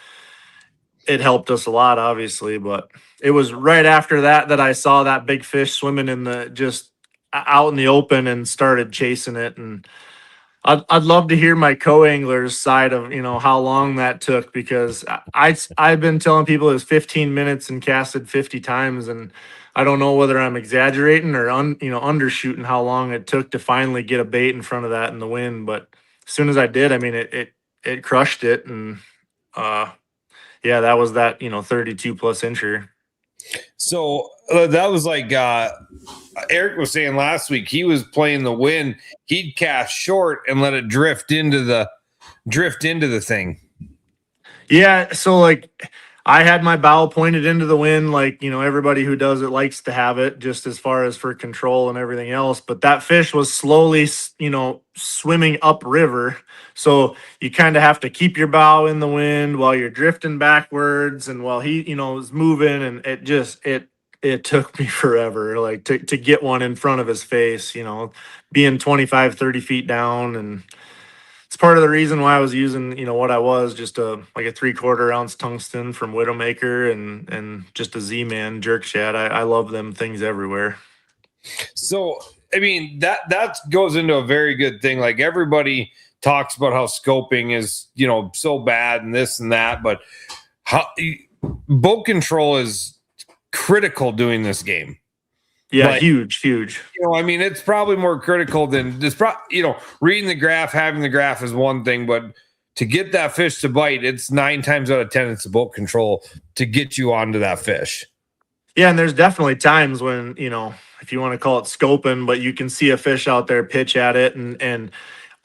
it helped us a lot, obviously. But it was right after that I saw that big fish swimming in the just out in the open and started chasing it. And I'd love to hear my co-angler's side of how long that took, because I've been telling people it was 15 minutes and casted 50 times, and I don't know whether I'm exaggerating or undershooting how long it took to finally get a bait in front of that in the wind. But as soon as I did, I mean it crushed it. And yeah, that was that 32 plus incher. So that was like Eric was saying last week. He was playing the wind. He'd cast short and let it drift into the thing. Yeah, so like I had my bow pointed into the wind, like everybody who does it likes to have it, just as far as for control and everything else. But that fish was slowly, swimming upriver. So you kind of have to keep your bow in the wind while you're drifting backwards, and while he, is moving. And it took me forever, like to get one in front of his face, being 25, 30 feet down. And it's part of the reason why I was using, what I was, just a 3/4 ounce tungsten from Widowmaker, and just a Z-Man jerk shad. I love them things everywhere. So, I mean, that goes into a very good thing. Like, everybody talks about how scoping is, so bad and this and that, but boat control is critical doing this game. Yeah, but, huge. I mean, it's probably more critical than this. Reading the graph, having the graph is one thing, but to get that fish to bite, it's 9 times out of 10 it's the boat control to get you onto that fish. Yeah, and there's definitely times when if you want to call it scoping, but you can see a fish out there, pitch at it, and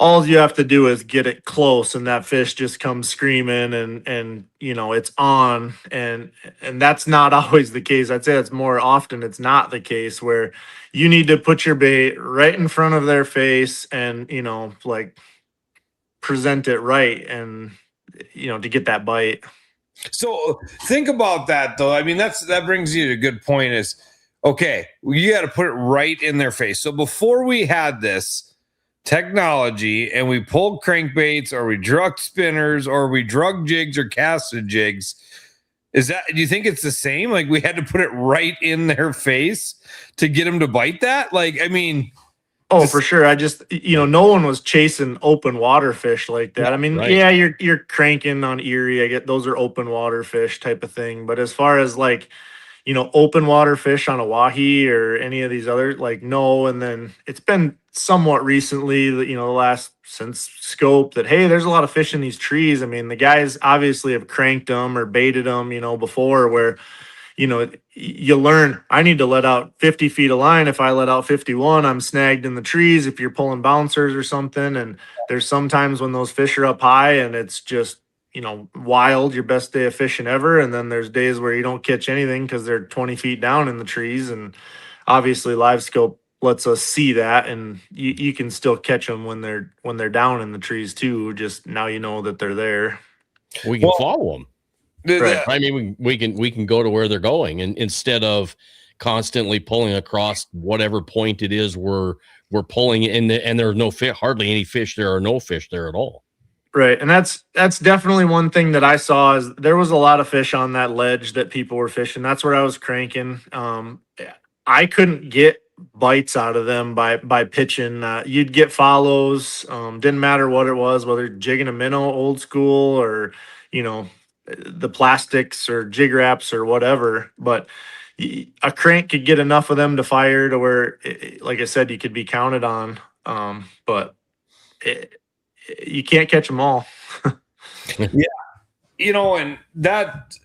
all you have to do is get it close, and that fish just comes screaming, and it's on. And that's not always the case. I'd say it's more often it's not the case, where you need to put your bait right in front of their face and present it right, and to get that bite. So think about that, though. I mean, that brings you to a good point. Is okay, you got to put it right in their face. So before we had this technology and we pulled crankbaits, or we drug spinners, or we drug jigs or casted jigs, do you think it's the same? Like, we had to put it right in their face to get them to bite that? Like, I mean, for sure. I just, no one was chasing open water fish like that. I mean, right. Yeah, you're cranking on Erie. I get those are open water fish type of thing. But as far as open water fish on Oahe or any of these other, no. And then it's been somewhat recently that, the last since scope, that, hey, there's a lot of fish in these trees. I mean, the guys obviously have cranked them or baited them, before, where, you learn, I need to let out 50 feet of line. If I let out 51, I'm snagged in the trees if you're pulling bouncers or something. And there's sometimes when those fish are up high and it's just, wild, your best day of fishing ever. And then there's days where you don't catch anything because they're 20 feet down in the trees. And obviously live scope lets us see that, and you can still catch them when they're down in the trees too. Just now that they're there. We can follow them. Right. I mean, we can go to where they're going, and instead of constantly pulling across whatever point it is we're pulling in, and there's no fish, hardly any fish there, or no fish there at all. Right. And that's definitely one thing that I saw, is there was a lot of fish on that ledge that people were fishing. That's where I was cranking. I couldn't get bites out of them by pitching. You'd get follows. Didn't matter what it was, whether jigging a minnow old school, or, the plastics or jig wraps or whatever. But a crank could get enough of them to fire to where, like I said, you could be counted on. But you can't catch them all. And that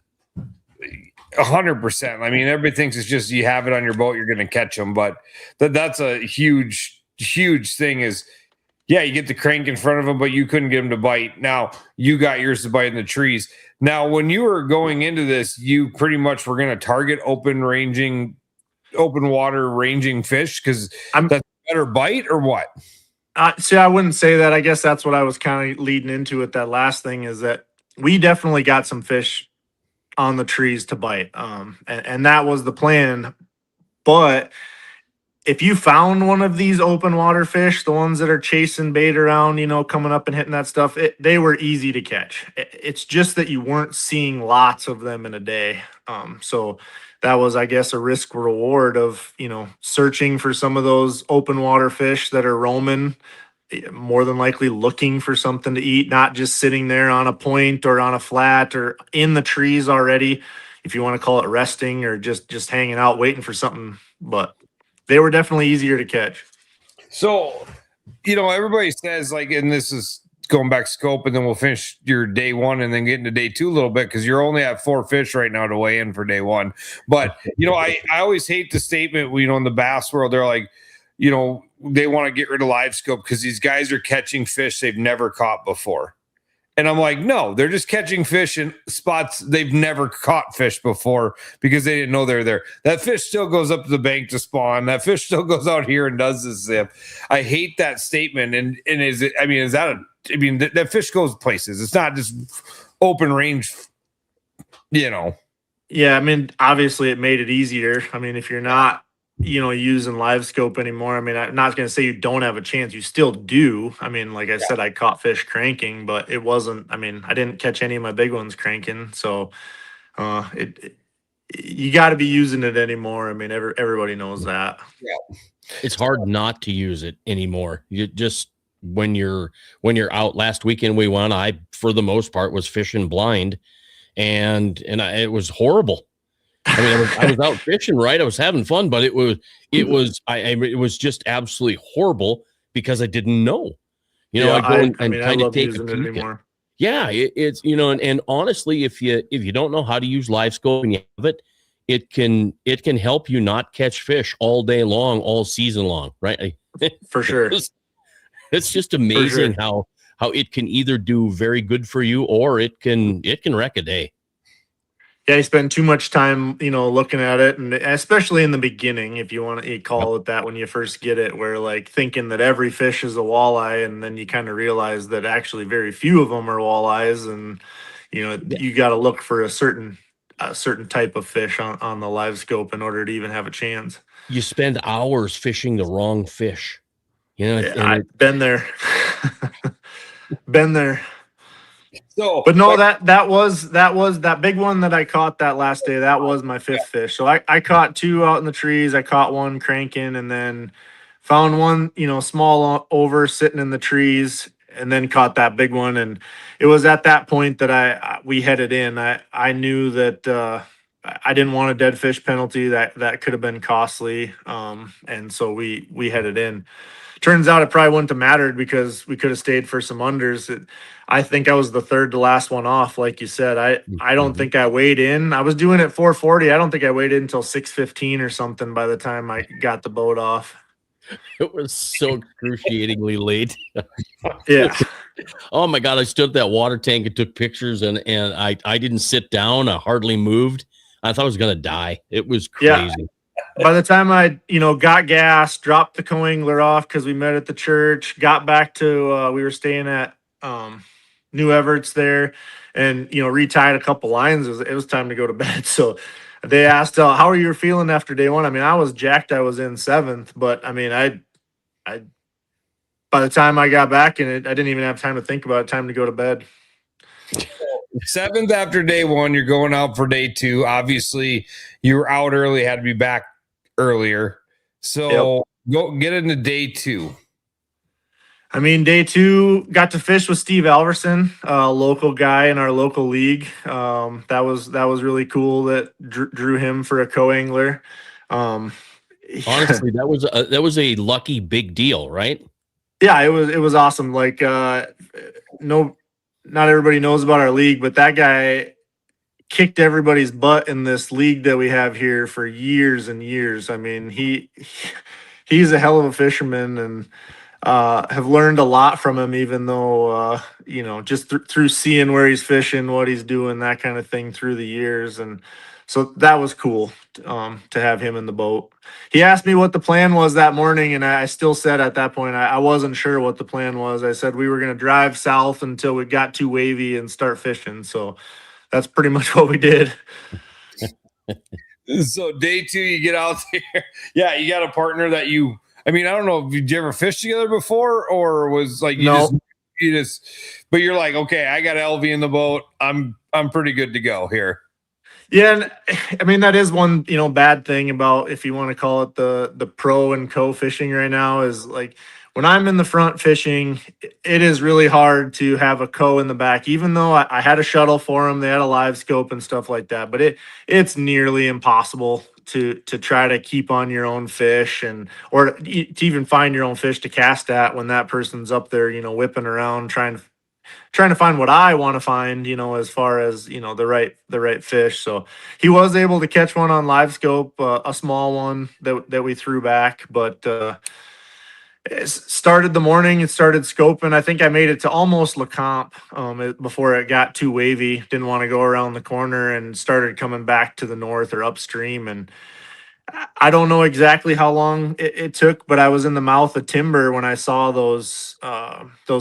100%. I mean, everybody thinks it's just you have it on your boat, you're going to catch them, but that's a huge thing. Is you get the crank in front of them, but you couldn't get them to bite. Now you got yours to bite in the trees. Now, when you were going into this, you pretty much were going to target open water ranging fish because that's a better bite, or what? See, I wouldn't say that. I guess that's what I was kind of leading into with that last thing, is that we definitely got some fish on the trees to bite. And that was the plan. But if you found one of these open water fish, the ones that are chasing bait around, coming up and hitting that stuff, they were easy to catch. It's just that you weren't seeing lots of them in a day. So that was, I guess, a risk reward of, searching for some of those open water fish that are roaming, more than likely looking for something to eat, not just sitting there on a point or on a flat or in the trees already, if you want to call it resting, or just hanging out waiting for something. But they were definitely easier to catch. So, everybody says, like, and this is going back scope, and then we'll finish your day one and then get into day two a little bit, because you're only at 4 fish right now to weigh in for day one. But, I always hate the statement, in the bass world, they're like, they want to get rid of live scope because these guys are catching fish they've never caught before. And I'm like, no, they're just catching fish in spots they've never caught fish before because they didn't know they're there. That fish still goes up to the bank to spawn. That fish still goes out here and does this zip. I hate that statement. And that fish goes places. It's not just open range, Yeah, I mean, obviously it made it easier. I mean, if you're not, using live scope anymore, I mean, I'm not going to say you don't have a chance. You still do. I mean, like I said, I caught fish cranking, but it wasn't, I didn't catch any of my big ones cranking. So you got to be using it anymore. I mean, everybody knows that. Yeah. It's hard not to use it anymore. You just, when you're out. Last weekend we went, I, for the most part, was fishing blind, and it was horrible. I mean, I was out fishing, right? I was having fun, but it was just absolutely horrible because I didn't know. I go and kind of take a peek. Yeah, it's and honestly, if you don't know how to use live scope and you have it, it can help you not catch fish all day long, all season long, right? For sure. It's just amazing how it can either do very good for you, or it can wreck a day. Yeah, you spend too much time, looking at it, and especially in the beginning, if you want to call it that, when you first get it, where like thinking that every fish is a walleye, and then you kind of realize that actually very few of them are walleyes, and you got to look for a certain type of fish on the live scope in order to even have a chance. You spend hours fishing the wrong fish. I've been there. Been there. So, but no, that was that big one that I caught that last day. That was my 5th fish. So I caught 2 out in the trees. I caught 1 cranking, and then found 1, small over sitting in the trees, and then caught that big one. And it was at that point that we headed in. I knew that I didn't want a dead fish penalty. That could have been costly. And so we headed in. Turns out it probably wouldn't have mattered because we could have stayed for some unders. I think I was the 3rd to last one off, like you said. I don't think I weighed in. I was doing it 4:40. I don't think I weighed in until 6:15 or something by the time I got the boat off. It was so excruciatingly late. Yeah. Oh my God! I stood at that water tank and took pictures, and I didn't sit down. I hardly moved. I thought I was gonna die. It was crazy. Yeah. By the time I, got gas, dropped the co-angler off because we met at the church, got back to, we were staying at New Everett's there, and, retied a couple lines. It was time to go to bed. So they asked, how are you feeling after day one? I was jacked. I was in 7th, but I by the time I got back in it, I didn't even have time to think about it. Time to go to bed. 7th after day one, you're going out for day 2. Obviously, you were out early, had to be back earlier. So Go get into day 2. Day 2, got to fish with Steve Alverson, a local guy in our local league. That was really cool that drew him for a co-angler. Honestly, that was a lucky big deal, right? Yeah, it was awesome. Like no, not everybody knows about our league, but that guy kicked everybody's butt in this league that we have here for years and years. I mean, he's a hell of a fisherman, and have learned a lot from him, even though just through seeing where he's fishing, what he's doing, that kind of thing through the years. And so that was cool to have him in the boat. He asked me what the plan was that morning, and I still said at that point I wasn't sure what the plan was. I said we were going to drive south until we got too wavy and start fishing. So that's pretty much what we did. So day 2, you get out there. Yeah, you got a partner that I mean, I don't know, did you ever fish together before, or was like No. but you're like, okay, I got LV in the boat. I'm pretty good to go here. Yeah, and I mean that is one, bad thing about, if you want to call it, the pro and co fishing right now, is like when I'm in the front fishing, it is really hard to have a co in the back, even though I had a shuttle for them, they had a live scope and stuff like that, but it's nearly impossible to try to keep on your own fish, or to even find your own fish to cast at when that person's up there, whipping around trying to find what I want to find, as far as, the right fish. So he was able to catch one on live scope, a small one that we threw back, but started the morning and started scoping. I think I made it to almost LeComp before it got too wavy. Didn't want to go around the corner, and started coming back to the north or upstream. And I don't know exactly how long it took, but I was in the mouth of timber when I saw those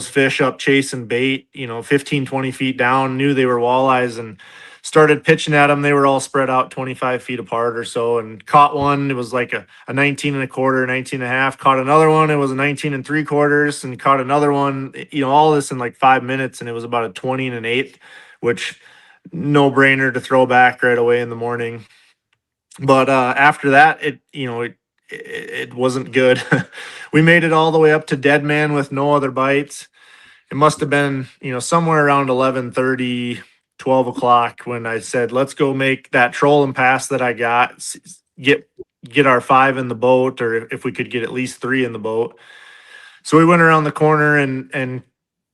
fish up chasing bait, 15, 20 feet down, knew they were walleyes, and started pitching at them. They were all spread out 25 feet apart or so, and caught one. It was like a 19 and a quarter, 19 and a half. Caught another one. It was a 19 and 3/4, and caught another one, all this in like 5 minutes. And it was about a 20 and an eighth, which no brainer to throw back right away in the morning. But after that, it wasn't good. We made it all the way up to Dead Man with no other bites. It must have been, somewhere around 11:30, 12 o'clock when I said, let's go make that troll and pass that I got, get our 5 in the boat, or if we could get at least 3 in the boat. So we went around the corner and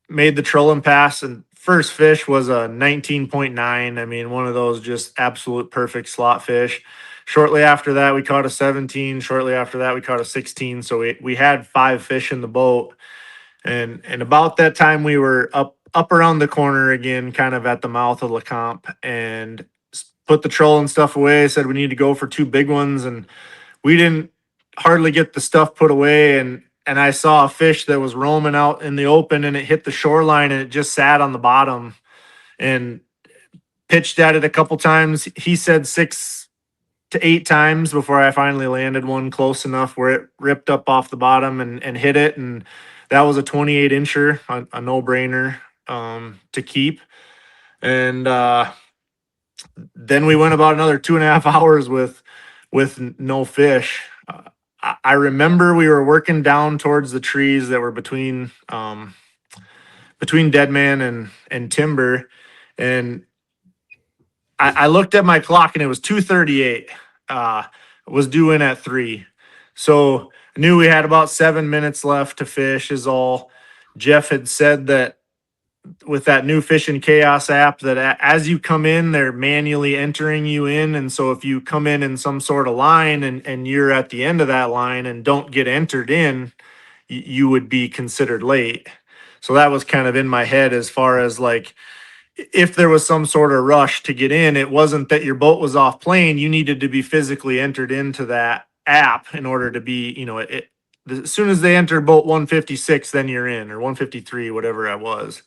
made the troll and pass, and first fish was a 19.9. I mean, one of those just absolute perfect slot fish. Shortly after that, we caught a 17. Shortly after that, we caught a 16. So we had 5 fish in the boat. And about that time, we were up around the corner again, kind of at the mouth of LeComp, and put the troll and stuff away. Said we need to go for 2 big ones, and we didn't hardly get the stuff put away. And I saw a fish that was roaming out in the open, and it hit the shoreline, and it just sat on the bottom, and pitched at it a couple times. He said 6 to 8 times before I finally landed one close enough where it ripped up off the bottom and hit it. And that was a 28 incher, a no brainer to keep. And then we went about another 2.5 hours with no fish. I remember we were working down towards the trees that were between Dead Man and timber, and I looked at my clock, and it was 2:38. Was due in at 3, so I knew we had about 7 minutes left to fish. Is all. Jeff had said that with that new Fishing Chaos app, that as you come in, they're manually entering you in, and so if you come in some sort of line and you're at the end of that line and don't get entered in, you would be considered late. So that was kind of in my head, as far as like, if there was some sort of rush to get in, it wasn't that your boat was off plane. You needed to be physically entered into that app in order to be, as soon as they enter boat 156, then you're in, or 153, whatever I was.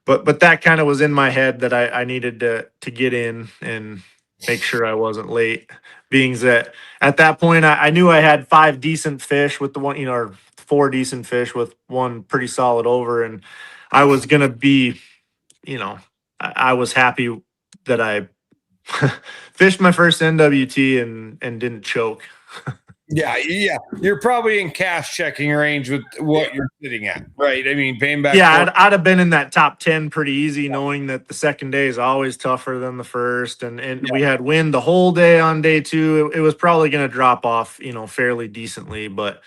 But that kind of was in my head, that I needed to get in and make sure I wasn't late. Being that at that point, I knew I had 5 decent fish with the one, or 4 decent fish with one pretty solid over, and I was gonna be, I was happy that I fished my first NWT and didn't choke. Yeah. You're probably in cash checking range with what you're sitting at, right? I mean, paying back. Yeah, I'd have been in that top 10 pretty easy, knowing that the second day is always tougher than the first, and we had wind the whole day on day 2. It was probably going to drop off, fairly decently, but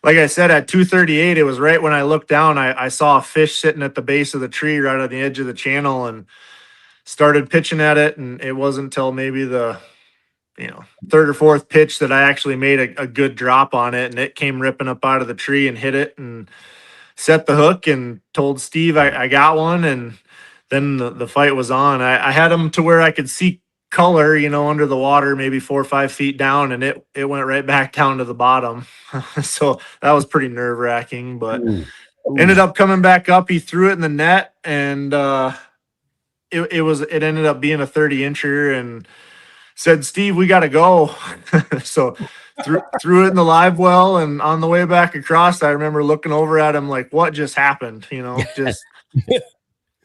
like I said, at 2:38, it was right when I looked down, I saw a fish sitting at the base of the tree right on the edge of the channel and started pitching at it. And it wasn't until maybe the, third or fourth pitch that I actually made a good drop on it, and it came ripping up out of the tree and hit it and set the hook and told Steve I got one. And then the fight was on. I had him to where I could see color, under the water, maybe 4 or 5 feet down, and it went right back down to the bottom. So that was pretty nerve wracking, but ended up coming back up. He threw it in the net, and it ended up being a 30-incher, and said, "Steve, we got to go." So threw it in the live well, and on the way back across, I remember looking over at him like, what just happened? Just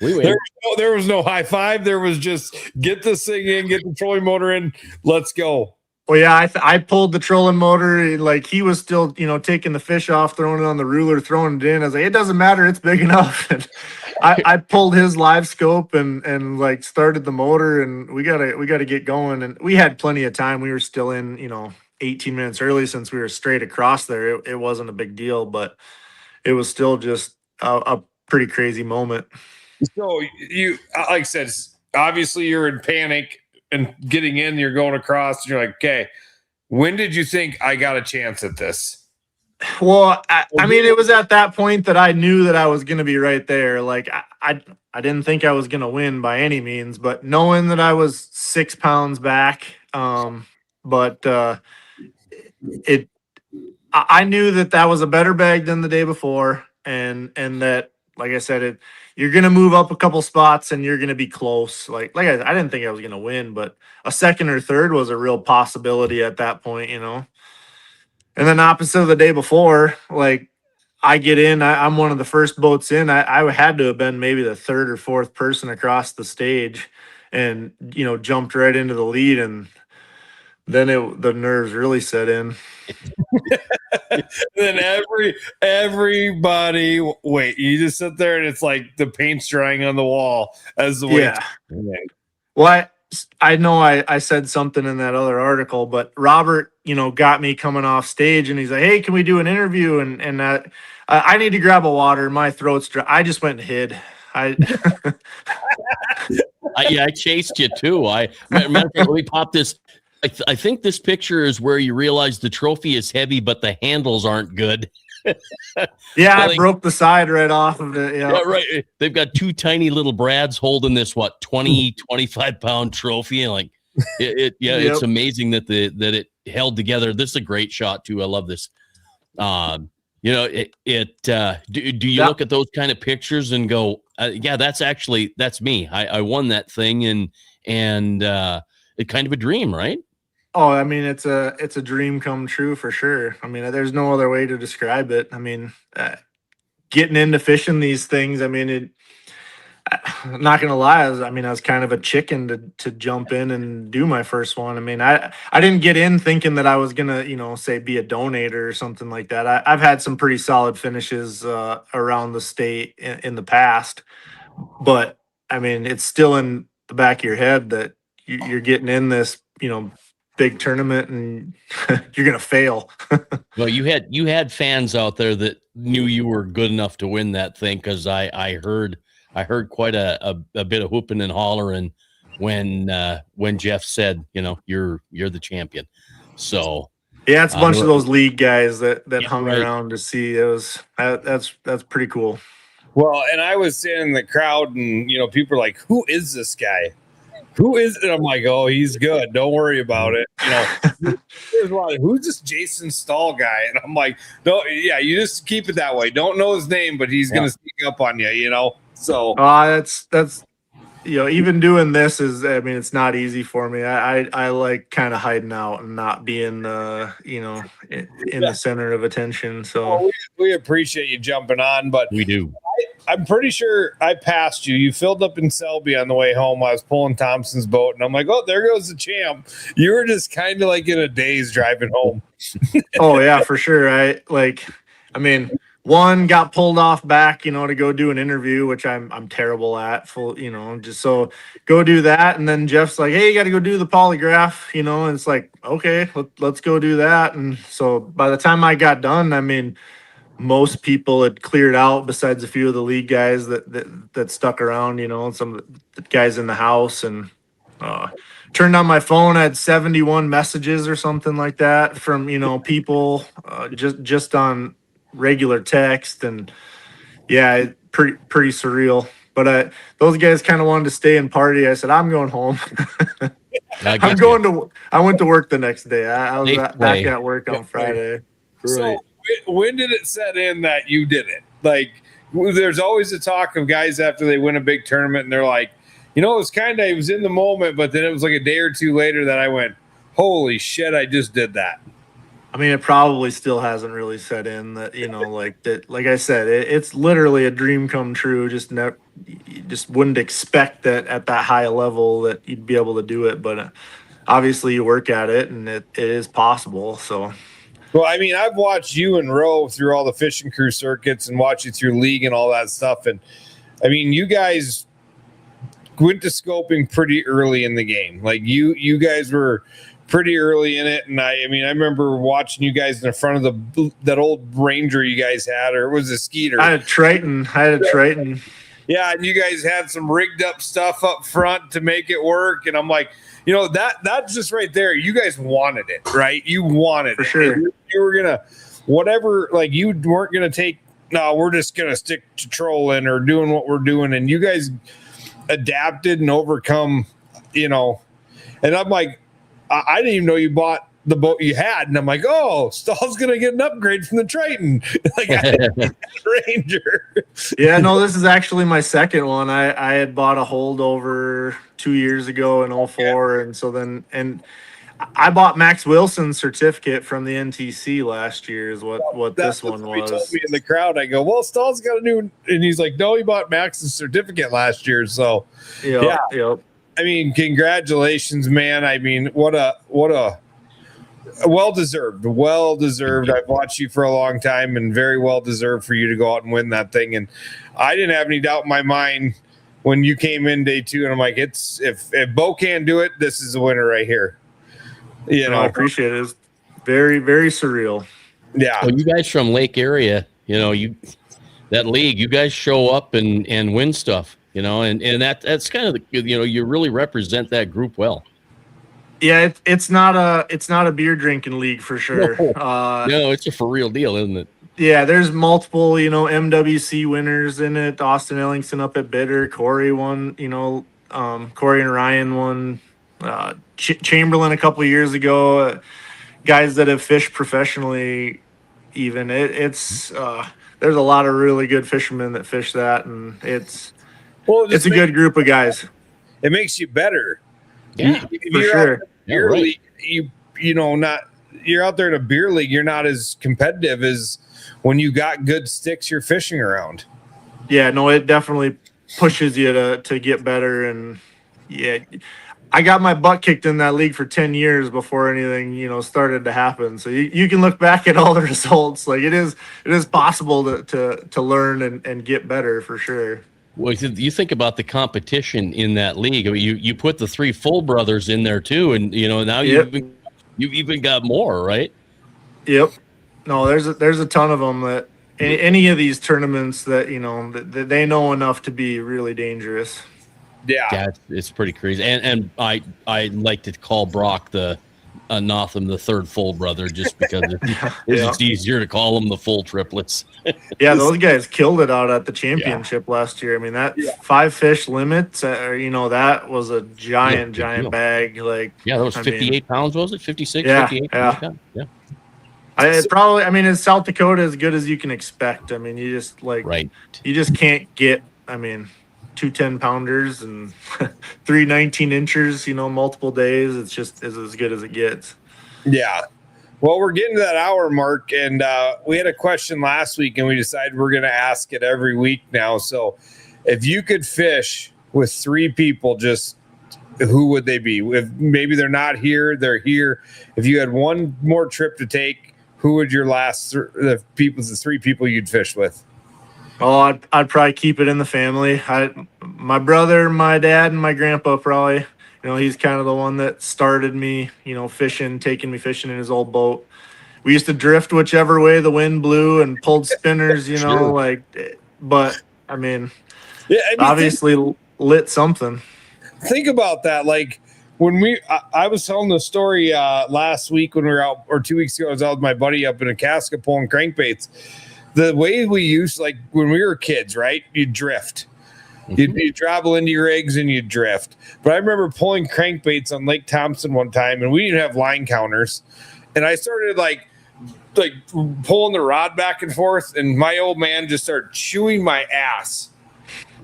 there was no high five. There was just get this thing in, get the trolling motor in, let's go. Well, yeah, I pulled the trolling motor. Like, he was still, taking the fish off, throwing it on the ruler, throwing it in. I was like, it doesn't matter, it's big enough. And I pulled his live scope and like started the motor, and we gotta get going. And we had plenty of time. We were still in, 18 minutes early since we were straight across there. It wasn't a big deal, but it was still just a pretty crazy moment. So you, like I said, obviously you're in panic and getting in, you're going across, and you're like, okay, when did you think I got a chance at this? Well, I mean, it was at that point that I knew that I was going to be right there. Like, I didn't think I was going to win by any means, but knowing that I was 6 pounds back, I knew that was a better bag than the day before, and that, like I said, you're going to move up a couple spots and you're going to be close. Like I didn't think I was going to win, but a second or third was a real possibility at that point, And then opposite of the day before, like, I get in, I'm one of the first boats in. I had to have been maybe the third or fourth person across the stage, and, jumped right into the lead, and then the nerves really set in. Then everybody wait. You just sit there and it's like the paint's drying on the wall as the way. Yeah. Well, I know I said something in that other article, but Robert, got me coming off stage, and he's like, "Hey, can we do an interview?" And I need to grab a water. My throat's dry. I just went and hid. Yeah, I chased you too. Matter of fact, let me pop this. I think this picture is where you realize the trophy is heavy, but the handles aren't good. Yeah, I broke the side right off of it. Yeah, right. They've got 2 tiny little Brads holding this 20, 25-pound trophy, and like it's amazing that it held together. This is a great shot too. I love this. Do you look at those kind of pictures and go, yeah, that's me. I won that thing, and it's kind of a dream, right? Oh, I mean, it's a dream come true for sure. I mean, there's no other way to describe it. I mean, getting into fishing these things, I mean, I'm not gonna lie, I was kind of a chicken to jump in and do my first one. I mean, I didn't get in thinking that I was gonna, say be a donator or something like that. I've had some pretty solid finishes around the state in the past, but I mean, it's still in the back of your head that you're getting in this, big tournament, and you're gonna fail. Well, you had fans out there that knew you were good enough to win that thing, because I heard quite a bit of whooping and hollering when Jeff said, you're the champion. So yeah, it's a bunch of those league guys that hung around to see. That's pretty cool. Well, and I was sitting in the crowd, and people are like, "Who is this guy? Who is it?" I'm like, "Oh, he's good. Don't worry about it." There's a lot of, "Who's this Jason Stahl guy?" And I'm like, "No, yeah, you just keep it that way. Don't know his name, but he's gonna sneak up on you." So that's even doing this it's not easy for me. I like kind of hiding out and not being in the center of attention. So we appreciate you jumping on, but we do. I'm pretty sure I passed you. You filled up in Selby on the way home. I was pulling Thompson's boat, and I'm like, "Oh, there goes the champ." You were just kind of like in a daze driving home. Oh yeah, for sure. one got pulled off back, to go do an interview, which I'm terrible at. Just so go do that, and then Jeff's like, "Hey, you got to go do the polygraph," and it's like, okay, let's go do that. And so by the time I got done, I mean, most people had cleared out, besides a few of the league guys that stuck around, and some of the guys in the house. And turned on my phone, I had 71 messages or something like that from people just on regular text. And yeah, pretty surreal. But those guys kind of wanted to stay and party. I said, I'm going home. I went to work the next day. I was back at work on Friday. So when did it set in that you did it? Like, there's always a talk of guys after they win a big tournament and they're like, it was in the moment, but then it was like a day or two later that I went, holy shit, I just did that. I mean, it probably still hasn't really set in that, like that. Like I said, it's literally a dream come true. You just wouldn't expect that at that high level that you'd be able to do it. But obviously you work at it, and it is possible. So. Well, I mean, I've watched you and Roe through all the fishing crew circuits and watched you through league and all that stuff. And I mean, you guys went to scoping pretty early in the game. Like you guys were pretty early in it. And I remember watching you guys in the front of that old Ranger you guys had, or it was a Skeeter. I had a Triton. Yeah. And you guys had some rigged up stuff up front to make it work. And I'm like, that's just right there. You guys wanted it, right? You wanted for it. Sure. You were going to, whatever, like you weren't going to take, no, we're just going to stick to trolling or doing what we're doing. And you guys adapted and overcome, and I'm like, I didn't even know you bought the boat you had. And I'm like, oh, Stahl's going to get an upgrade from the Triton. Like, Ranger. Yeah, no, this is actually my second one. I had bought a holdover 2 years ago in 04. Yeah. And so then, I bought Max Wilson's certificate from the NTC last year is what this one was. He told me in the crowd, I go, well, Stahl's got a new, and he's like, no, he bought Max's certificate last year. So Yep. I mean, congratulations, man. I mean, what a well-deserved. I've watched you for a long time, and very well-deserved for you to go out and win that thing. And I didn't have any doubt in my mind when you came in day two, and I'm like, if Bo can't do it, this is a winner right here. I appreciate it. It's very, very surreal. Yeah. Well, you guys from Lake area, that league, you guys show up and win stuff, and that's kind of you really represent that group well. Yeah, it's not a beer drinking league for sure. No, it's a for real deal, isn't it? Yeah, there's multiple, MWC winners in it. Austin Ellingson up at Bitter, Corey won, Corey and Ryan won. Chamberlain a couple of years ago, guys that have fished professionally. Even it's there's a lot of really good fishermen that fish that, and it's a good group of guys. It makes you better. Yeah, for sure. League, you're out there in a beer league. You're not as competitive as when you got good sticks you're fishing around. Yeah, no, it definitely pushes you to get better. And yeah, I got my butt kicked in that league for 10 years before anything, started to happen. So you can look back at all the results. Like it is possible to learn and get better for sure. Well, you think about the competition in that league. I mean, you put the three Full brothers in there too, and now you've even got more, right? Yep. No, there's a ton of them that any of these tournaments that that they know enough to be really dangerous. Yeah, it's pretty crazy. And I like to call Brock the Notham the third Full brother, just because it's easier to call them the Full triplets. Yeah, those guys killed it out at the championship last year. I mean, that 5 fish limit, that was a giant bag. Like, that was 58 pounds, was it? 56, yeah, 58? Yeah. In South Dakota, as good as you can expect. I mean, you just you just can't get, 2 10-pounders and 3 19-inchers, multiple days. It's just as good as it gets. Yeah. Well, we're getting to that hour mark, and we had a question last week, and we decided we're going to ask it every week now. So if you could fish with 3 people, just who would they be? If maybe they're not here, they're here. If you had one more trip to take, who would your last the three people you'd fish with? Oh, I'd probably keep it in the family. My brother, my dad, and my grandpa probably. You know, he's kind of the one that started me, you know, fishing, taking me fishing in his old boat. We used to drift whichever way the wind blew and pulled spinners, you know, like, but I mean, obviously lit something. Think about that. Like when I was telling the story last week when we were out, or 2 weeks ago, I was out with my buddy up in a casket pulling crankbaits. The way we used, like when we were kids, right? You'd drift. You'd travel into your rigs and you'd drift. But I remember pulling crankbaits on Lake Thompson one time, and we didn't have line counters. And I started like pulling the rod back and forth, and my old man just started chewing my ass.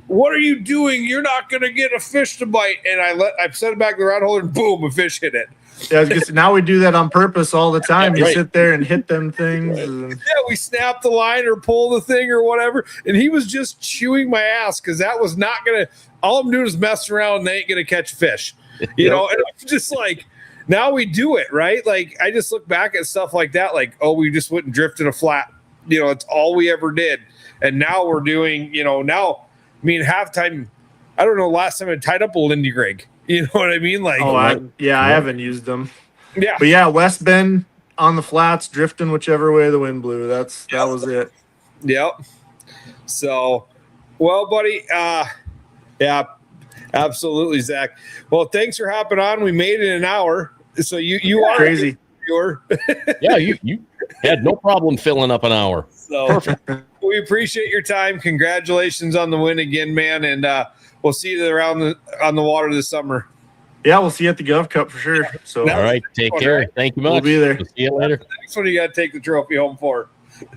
What are you doing? You're not going to get a fish to bite. And I set it back in the rod holder, and boom, a fish hit it. Yeah, because now we do that on purpose all the time. You sit there and hit them things. Yeah, we snap the line or pull the thing or whatever. And he was just chewing my ass because that was not going to – all I'm doing is messing around and they ain't going to catch fish. You know, and I'm just like – now we do it, right? Like I just look back at stuff like that like, oh, we just went and drifted a flat. You know, it's all we ever did. And now we're doing, you know, now – I mean, halftime, I don't know, last time I tied up a Lindy rig. You know what I mean? Like, I haven't used them. Yeah. But yeah, West Bend on the flats, drifting whichever way the wind blew. That was it. Yep. So, well, buddy, yeah, absolutely, Zach. Well, thanks for hopping on. We made it an hour. So you are crazy. Yeah, you had no problem filling up an hour. So perfect. We appreciate your time. Congratulations on the win again, man. And we'll see you around on the water this summer. Yeah, we'll see you at the Gov Cup for sure. So all right, take care. Thank you much. We'll be there. See you later. The next one you got to take the trophy home for.